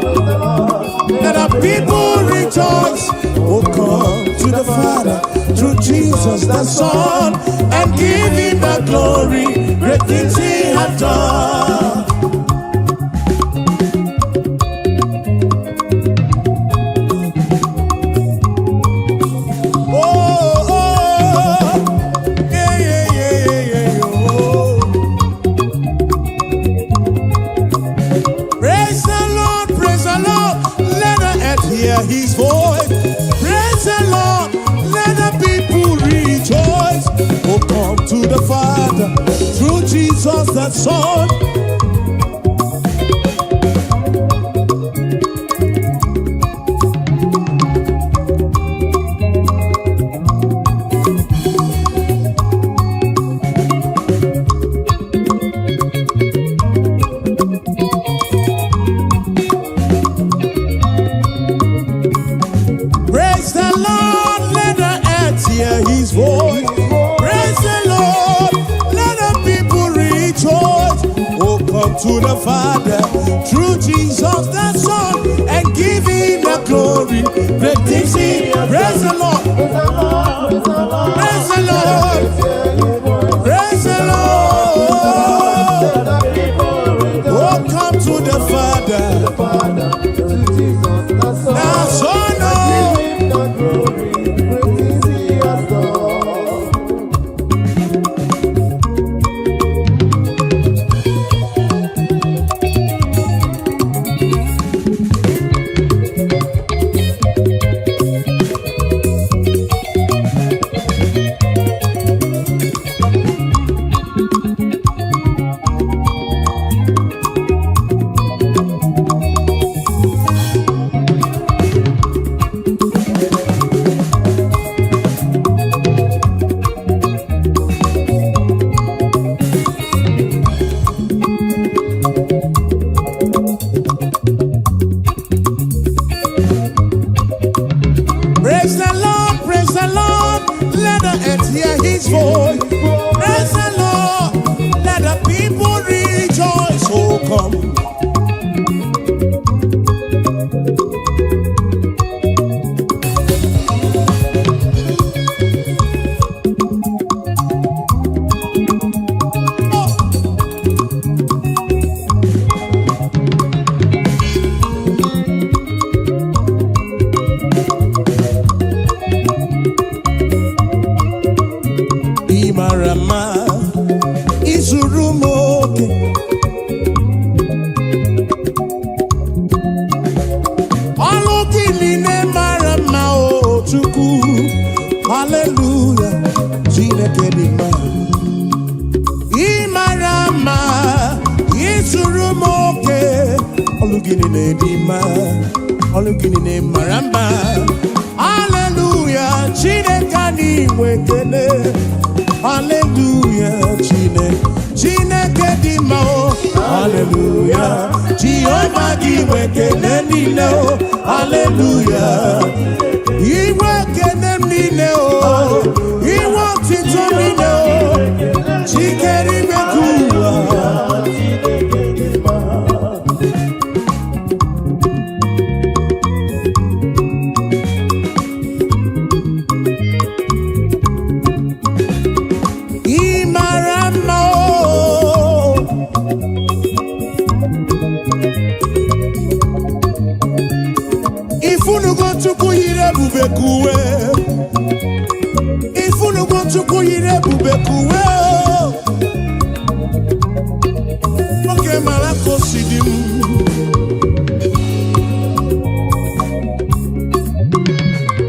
Let the people rejoice. Oh, come to the Father through Jesus the Son, and give Him the glory. Great things He has done. His voice. Praise the Lord, let the people rejoice. Oh, come to the Father through Jesus the Son. His voice. Praise the Lord, let the people rejoice. Oh, to the Father through Jesus the Son and give him the glory. Praise the Lord. Praise the Lord. Praise the Lord. Oh, come to the Father. Now, Son, praise the Lord, let the earth hear his voice. Praise the Lord, let the people rejoice. Oh, come. Imarama izurumoke Alokiline marama o Chukwu. Hallelujah. Chineke dị mma. Imarama izurumoke Alokiline dị mma. Alokiline marama. Hallelujah. Chineke dị nwekele. Hallelujah, Chineke di mao. Hallelujah, Jehovah di wekele nile o. Hallelujah, iwe kene nile o. Iwe tito nile o. Chikeri mekuwa. Chukwu yire bubekuwe. Ifunugo Chukwu yire bubekuwe. Oke malako sidim.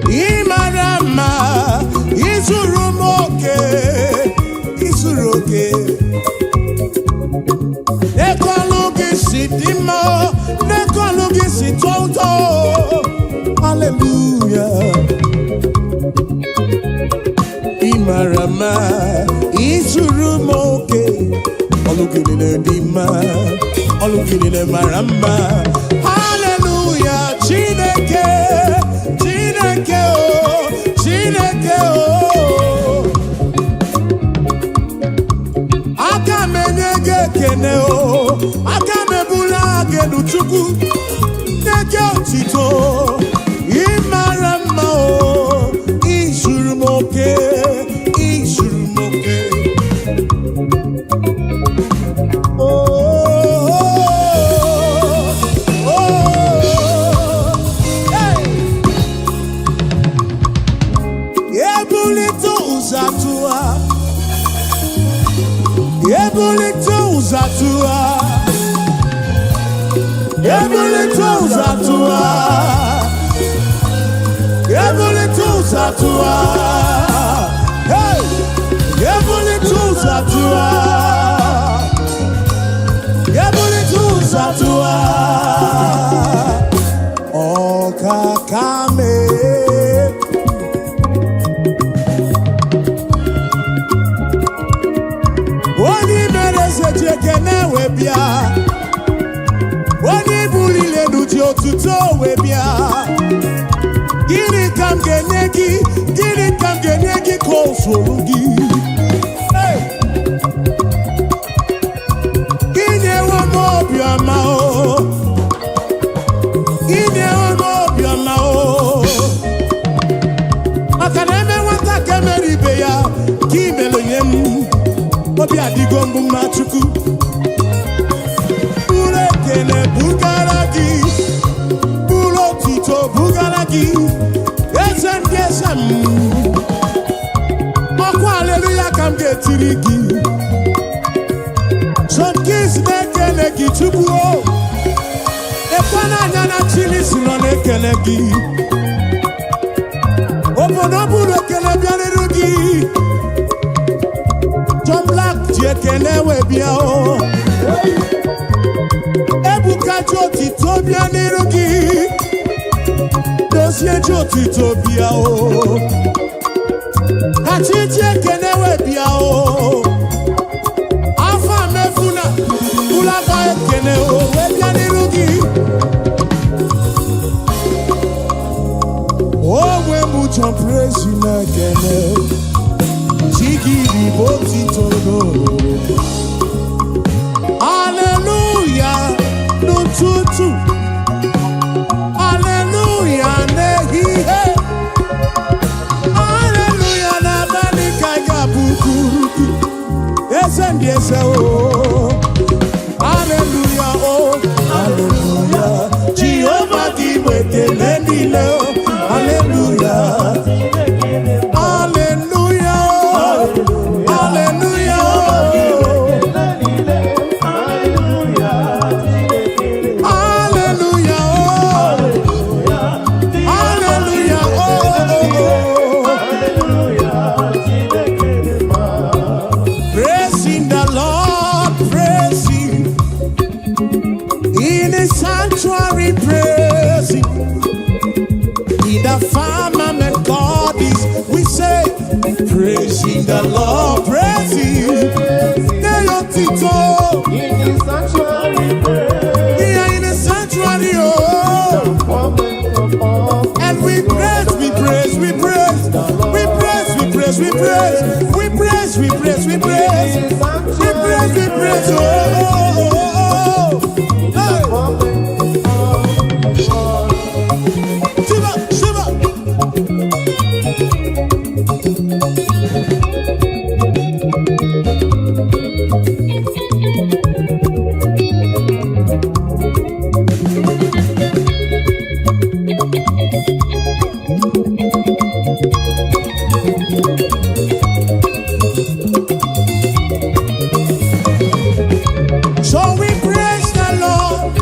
Imarama izurumoke izuroke. Nekolugi sidimo nekolugi sitonto. Hallelujah. Imarama izurumoke Olukinile dima Olukinile marama. Hallelujah. Chineke Chineke oh Chineke oh Akamenyege kene oh Akamebula genu Chukwu Neke otito. Imarama o izurumoke izurumoke. Oh oh hey. Ebulito uzatua. Ebulito uzatua. Ebulito uzatua. Ebulito uzatua. Hey, ebulito uzatua. Ebulito uzatua. Okakame. Oni mereze jekene webia. Oni bulile nuji otuto webia. Gini kam genyegi konsolugi. Hey. Gini wamo digo mbumachuku bule kene bugaragi bulo tito bugaragi esem gesem okwa hallelujah kam getirigi some kids nekele gi chubuo ekwana nyana chili sino nekele gi obono bulo kele bianerugi John Black jekele we bia o ebuka joti to bianerugi dosie joti to bia o achi jekele we bia o afa mefuna kula ba ekele o we bianerugi oh we mucho praise you again Chigiri boti todo Hallelujah no tutu Hallelujah nehi Hallelujah na bani kaga bukuruki Esendi ese o Hallelujah oh Hallelujah Jehovah di wekele nile o Hallelujah Praising the Lord, praising Tito in the sanctuary, in the sanctuary, oh, and we praise, we praise, we praise, we praise, we praise, we praise, we praise, we praise, we praise, we praise, we praise, oh, Shiva, Shiva. So we praise the Lord,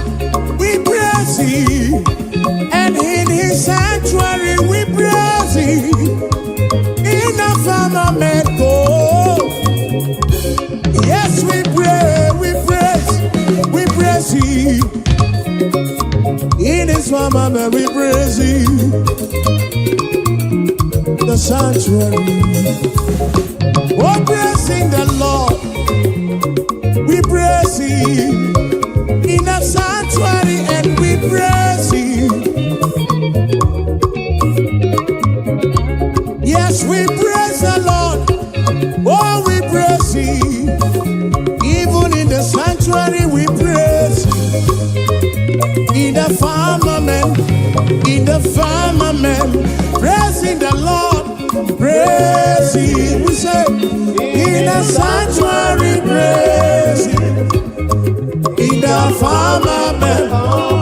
we praise Him, and in His sanctuary we praise Him. In the firmament, yes we pray, we praise Him. In His firmament we praise Him. The sanctuary, oh praising the Lord. We praise Him in the sanctuary and we praise Him. Yes, we praise the Lord. Oh, we praise Him. Even in the sanctuary, we praise Him. In the firmament, praising the Lord, praise Him. We say, in the sanctuary, praise Him. In the firmament,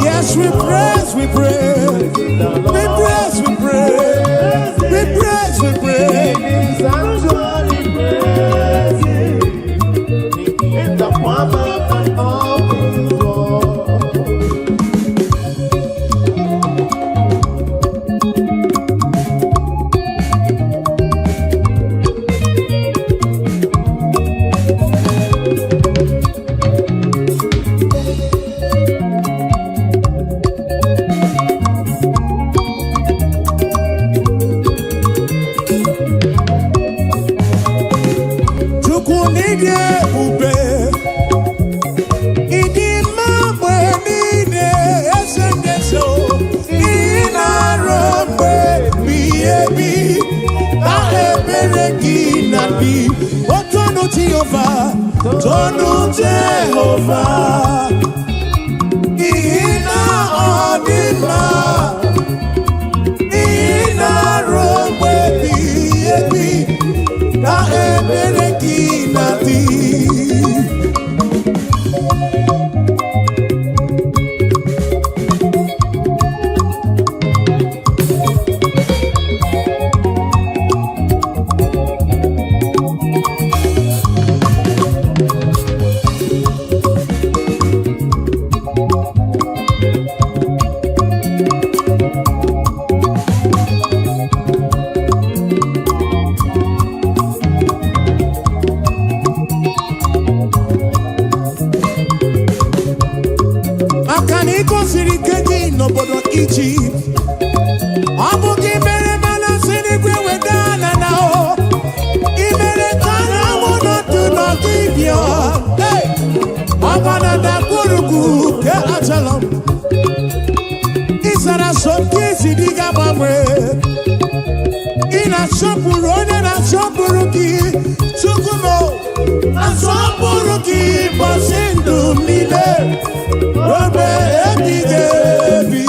yes, we praise, we praise, we praise, we praise, we praise, we praise. in the sanctuary, in the firmament of His word. Tonu Jehovah, Ina Odima, Ina Robe Bi, Na Ebereki Nati. gosiri ike gị n'obodo Ijipt. Ọ bụ gị mere mana si n'igwe weda na na o. I mere ka anyanwụ n'otu n'ọkụ ibio. Ọgbana da gburugburu ke Ajalon. Ị sara asọmpi ezi dị ga-agbanwe. Ị na-asọpụrụ onye na-asọpụrụ gị. Chukwu m asọpụrụ gị ụbọchị ndụ m niile. Obe ebighị ebi.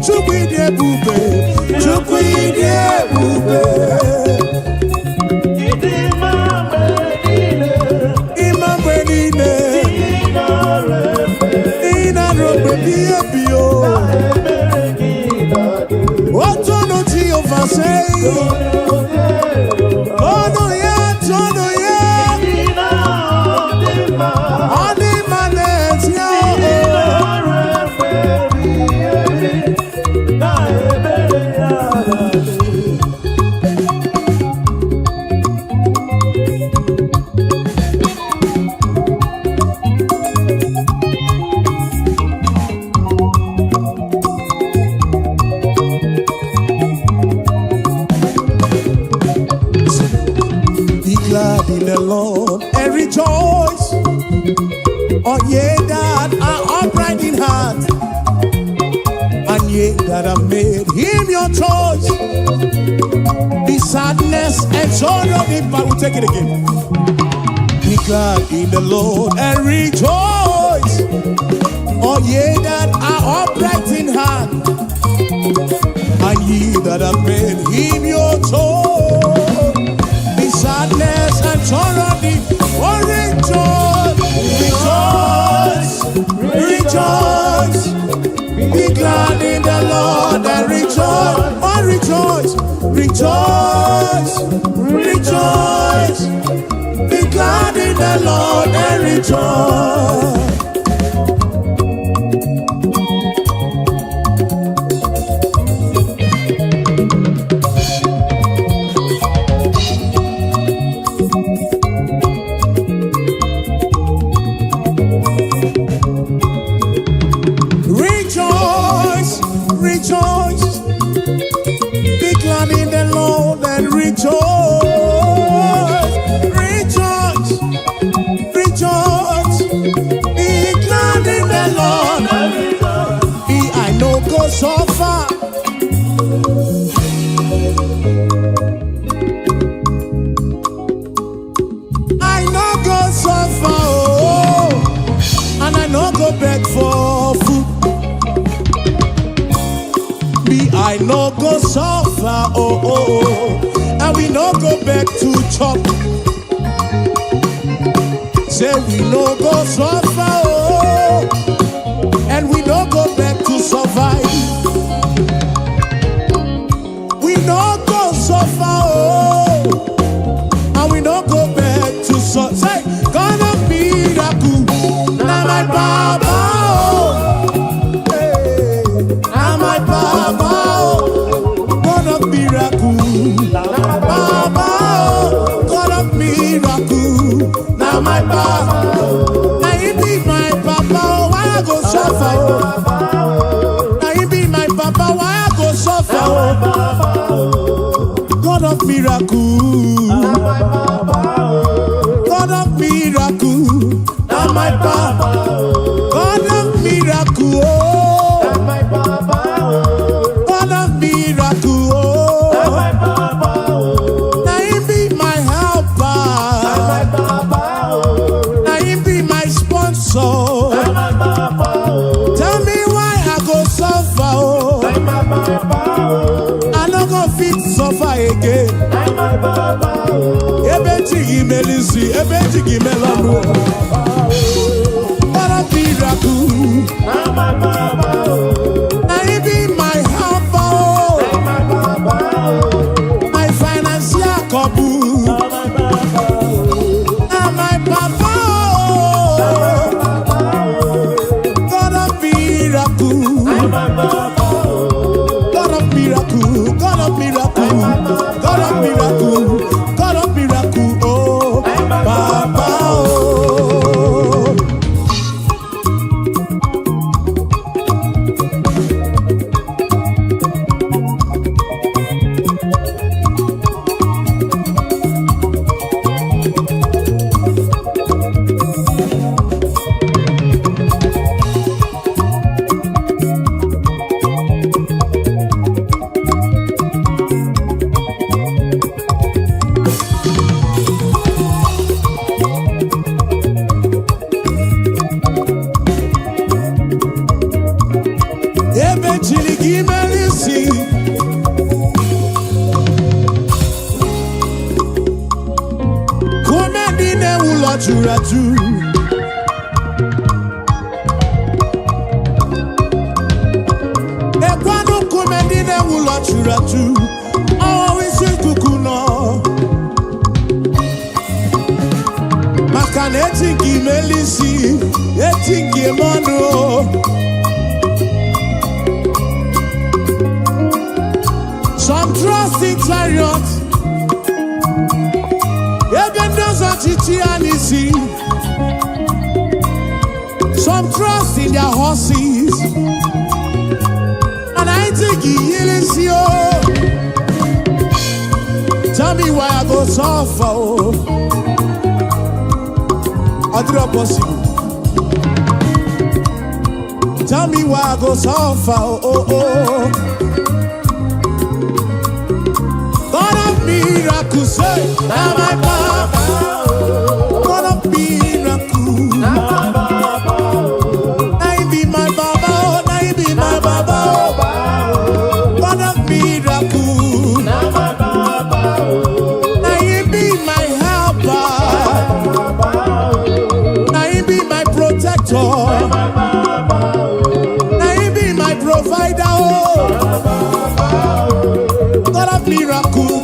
Chukwu ịdị ebube. Chukwu ịdị ebube. Ịma mgbe niile. Ị na-arụ mgbe biye biyo. Otu ọnụ Jehova sị. Ọnụ ya, ọnụ ya. Ọ dị mma n'ezie. Be glad in the Lord and rejoice. Oh, ye that are upright in heart, and ye that have made him your choice. The sadness and sorrow, if I will take it again. Be glad in the Lord and rejoice. Oh, ye that are upright in heart, and ye that have made him your choice. The sadness and sorrow, oh, rejoice, rejoice, rejoice. Be glad in the Lord and rejoice, oh, rejoice, rejoice, rejoice. Be glad in the Lord and rejoice. Rejoice, rejoice. Be glad in the Lord and rejoice. Rejoice, rejoice. Be glad in the Lord and rejoice. I know go so far. I know go so far, oh, and I know go beg for food. I no go suffer, oh, oh, oh, and we no go back to chop. Say we no go suffer, oh, and we no go back to survive. We no go suffer, oh, and we no go back to survive. Say, gonna be that cool, now my Baba, oh, hey, now my Baba. Now my Baba, now he be my Papa, why I go suffer? Now he be my Papa, why I go suffer? God of miracle, God of miracle, now my Papa, God of miracle, God of miracle, now he be my helper. So tell me why I go suffer, oh. I no go fit suffer again. Ebejigi melisi, ebejigi melanu. What a miracle! Now he be my helper, my financial couple. Now my Papa. God of miracle, God of miracle, God of miracle, God of miracle, God of miracle, oh, Papa, oh. ebe chiri gị mere isi kume ndị na-ewu ụlọ juru eju ekwanụ kume ndị na-ewu ụlọ juru eju ọwụwa isi ikuku nọ maka na eti gị mere isi eti gị eme ọnụ some trust in chariots ebe ndị ọzọ ọchịchị ya n'isi some trust in their horses and I think he healing isi o tell me why I go suffer o ọdịrọ possible tell me why I go suffer oh. God of miracles, say, now my Baba. God of miracles, now my Baba. Now he be my Baba, now he be my Baba. God of miracles, now my Baba. Now he be my helper, now he be my protector, now he be my provider. God of miracles.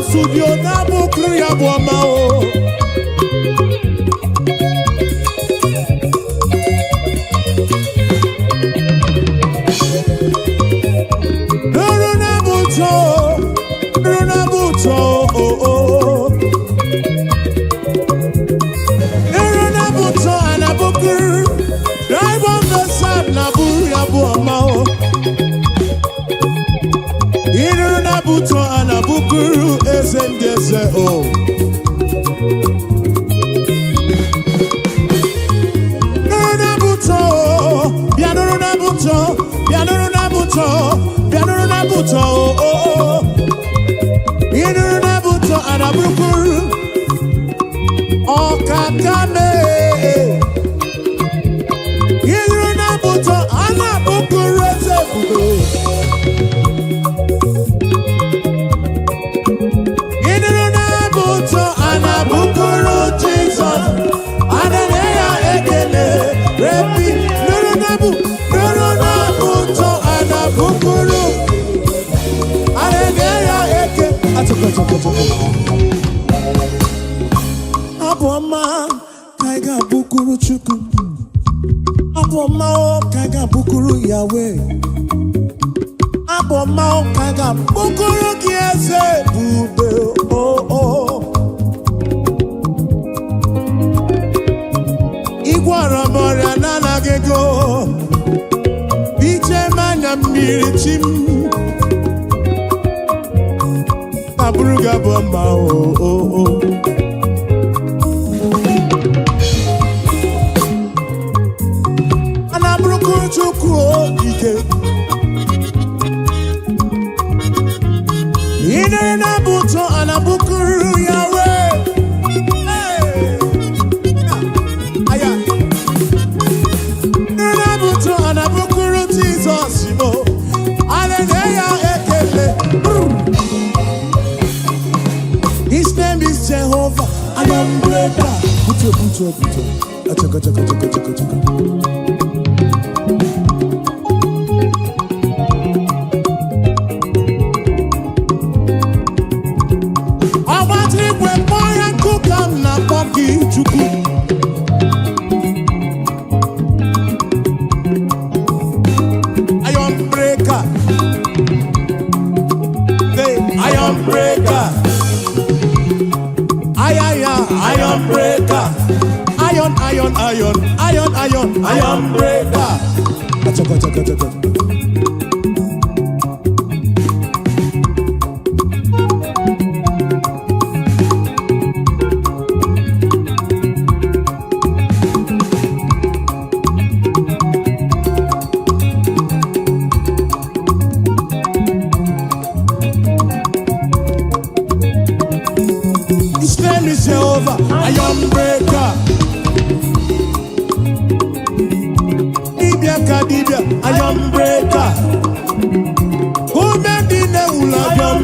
Studio na bukuru ya bụ ọma o. Nuru na buto o o. Nuru na buto ana bukuru. Drive on the side na buru ya bụ ọma o. Nuru na buto ana bukuru. Eze o nuru na buto bia nuru na buto bia nuru na buto bia nuru na buto o nuru na buto ana bukuru okakame nuru na buto ana bukuru eze o. Aboma kaiga bukuru chuku. Aboma kaiga bukuru Yahweh. Aboma kaiga bukuru kiese bube oh. Igwara moria nana gego. Biche manya mirichim. Abruga bomba oh. Anabruku chuku ike. Ine na buto anabukuru Yahweh. Hey. Aya. Ine na buto anabukuru Jesus mo. Hallelujah ekele. His name is Jehovah. I am greater. Buto. Achaka. Iron breaker. Achaka. His name is Jehovah. Iron breaker. Kadibia, I am breaker. Who made the name?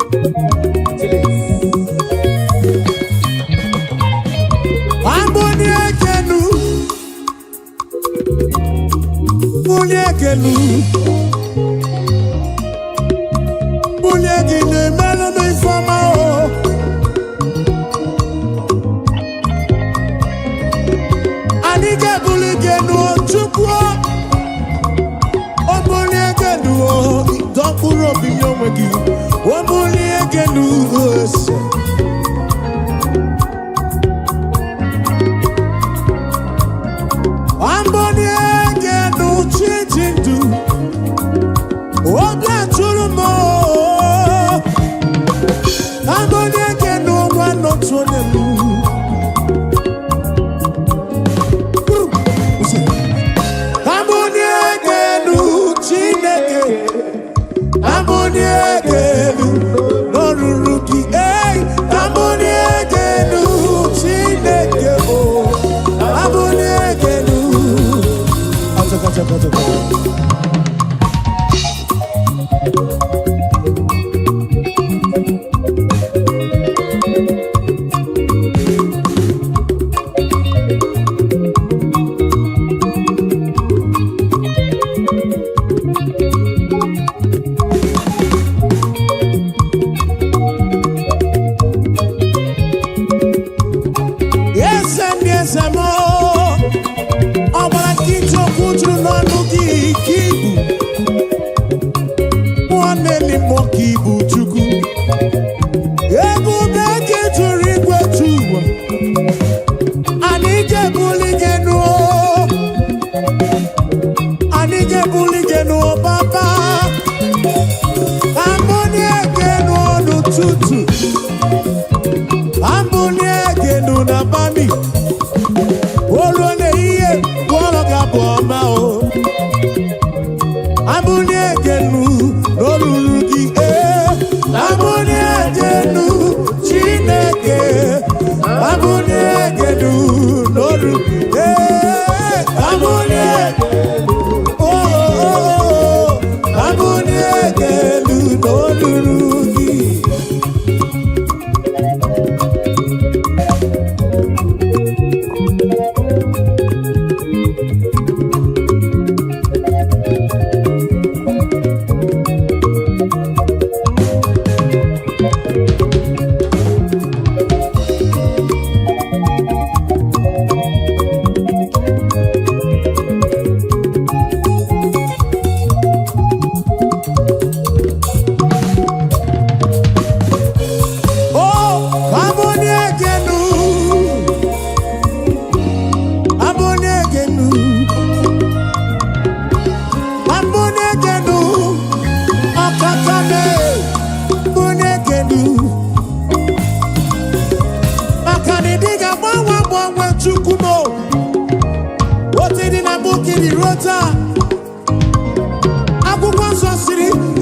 Chukwu Omuli egenu Idokuru obi n'onwe gị Omuli egenu ose Omuli egenu chijindu Obi atụrụ m Omuli egenu nwanọtụ onemu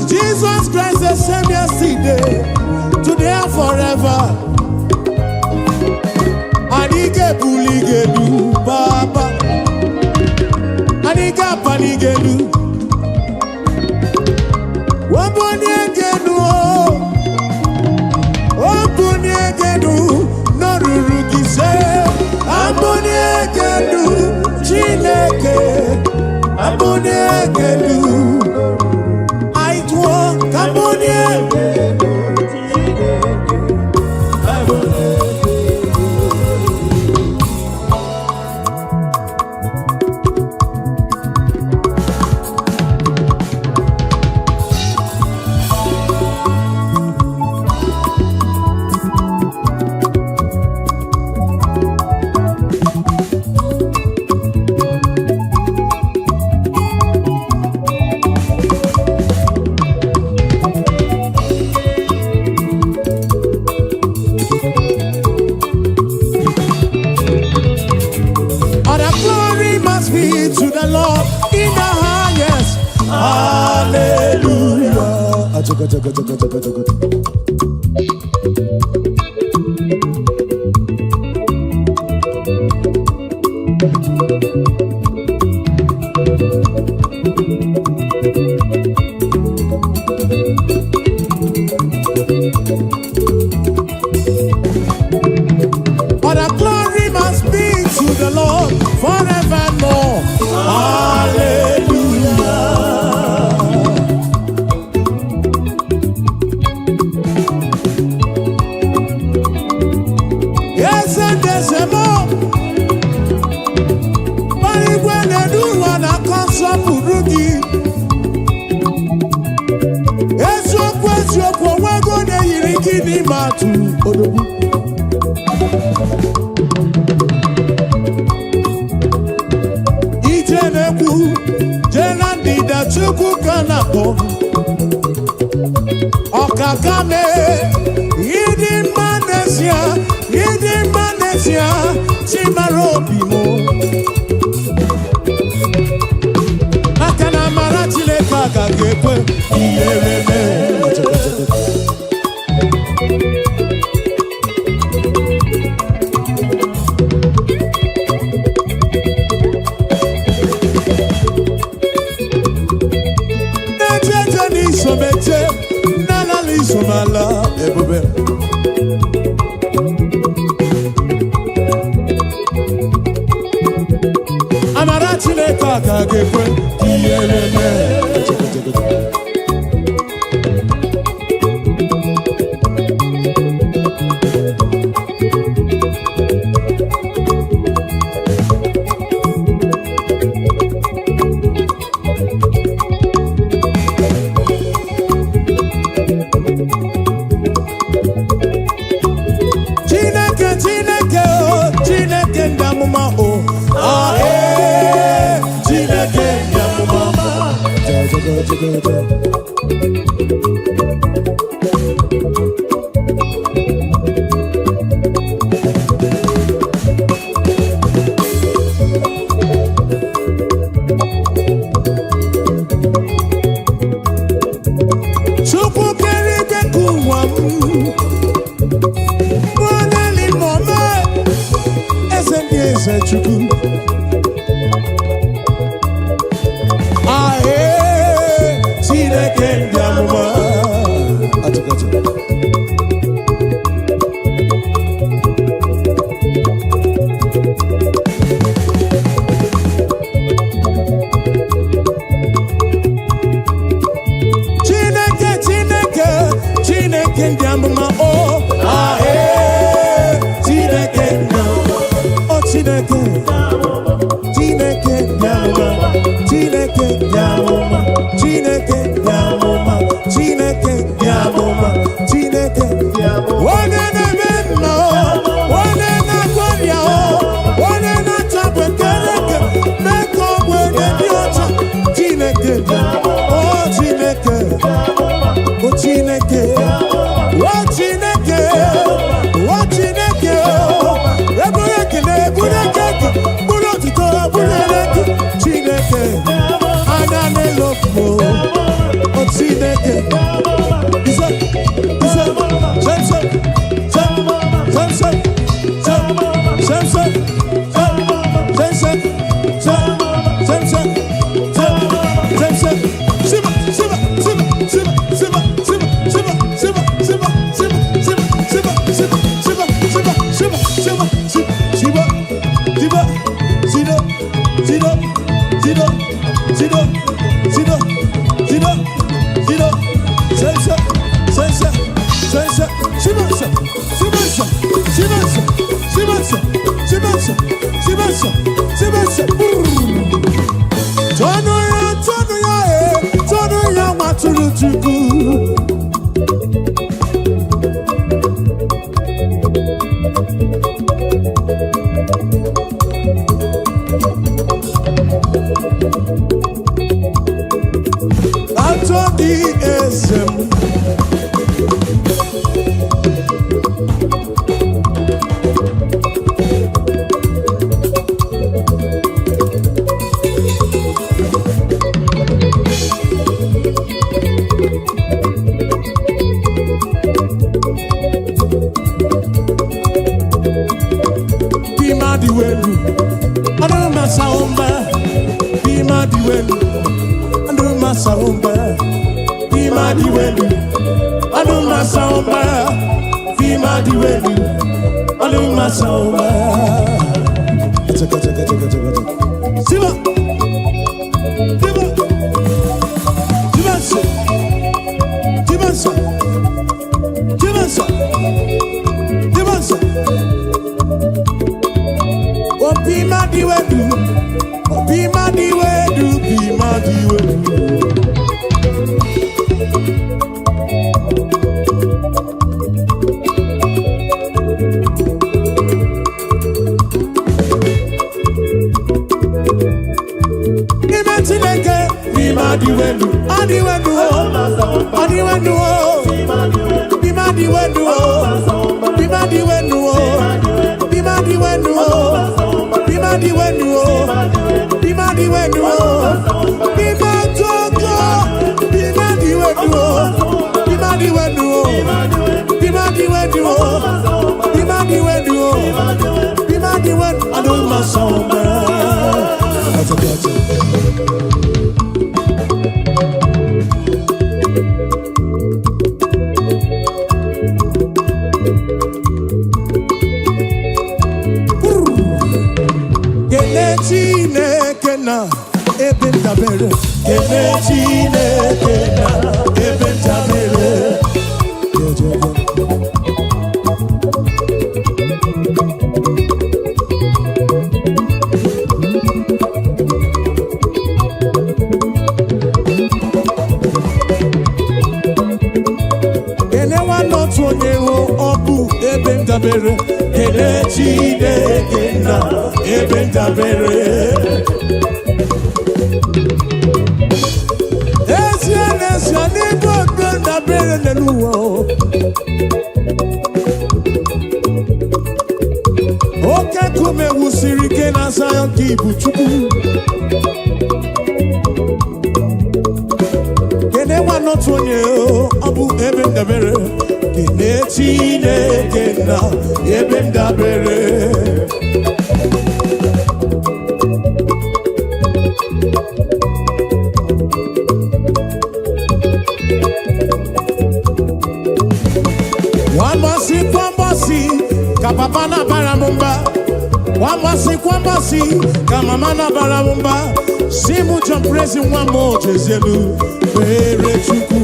Jesus Christ the same yesterday, today and forever. Anige buligelu Baba, Aniga panigelu, Waboniegenu, Waboniegenu, Norurugise, Aboniegenu, Chineke, Aboniegenu. Yes, and there's a more. But if when they do what Ijenekwu jena ndịda Chukwu ka na-akpọ ọkakame ịdị mma n'ezie ịdị mma n'ezie chimara obi m maka na amara Chineke agaghị ekwe ihere mee. Someche nana li somala ebube amara Chineke agaghị ekwe ihere mee. na ebe ndabere kene Chineke na ebe ndabere kene nwanọtụ onye hụ ọbụ ebe ndabere kene Chineke na ebe ndabere ezie n'ebe ebe ndabere n'ụwa oke nkume wusiri ike na Zion ka ibu Chukwu kene nwanọtụ onye ọ bụ ebe ndabere kene Chineke na ebe ndabere Wambasi ka papa na baramumba Wambasi ka mama na baramumba Simu John praise one more Jezelu Pere Chukwu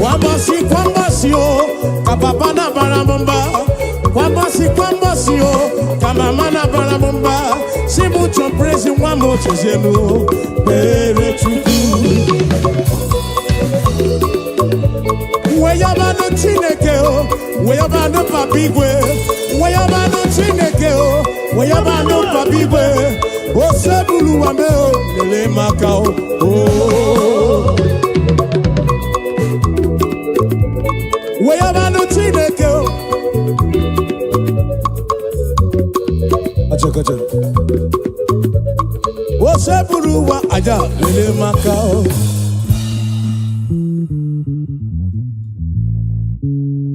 Wambasi o ka papa na baramumba Wambasi o ka mama na baramumba Simu John praise one more Jezelu Pere Chukwu Weyabano Chineke o, weyabano papigwe, weyabano Chineke o, weyabano papigwe, o sebulu wame o, lele maka o. Weyabano Chineke o. Acha. O sebulu wa aja lele maka o.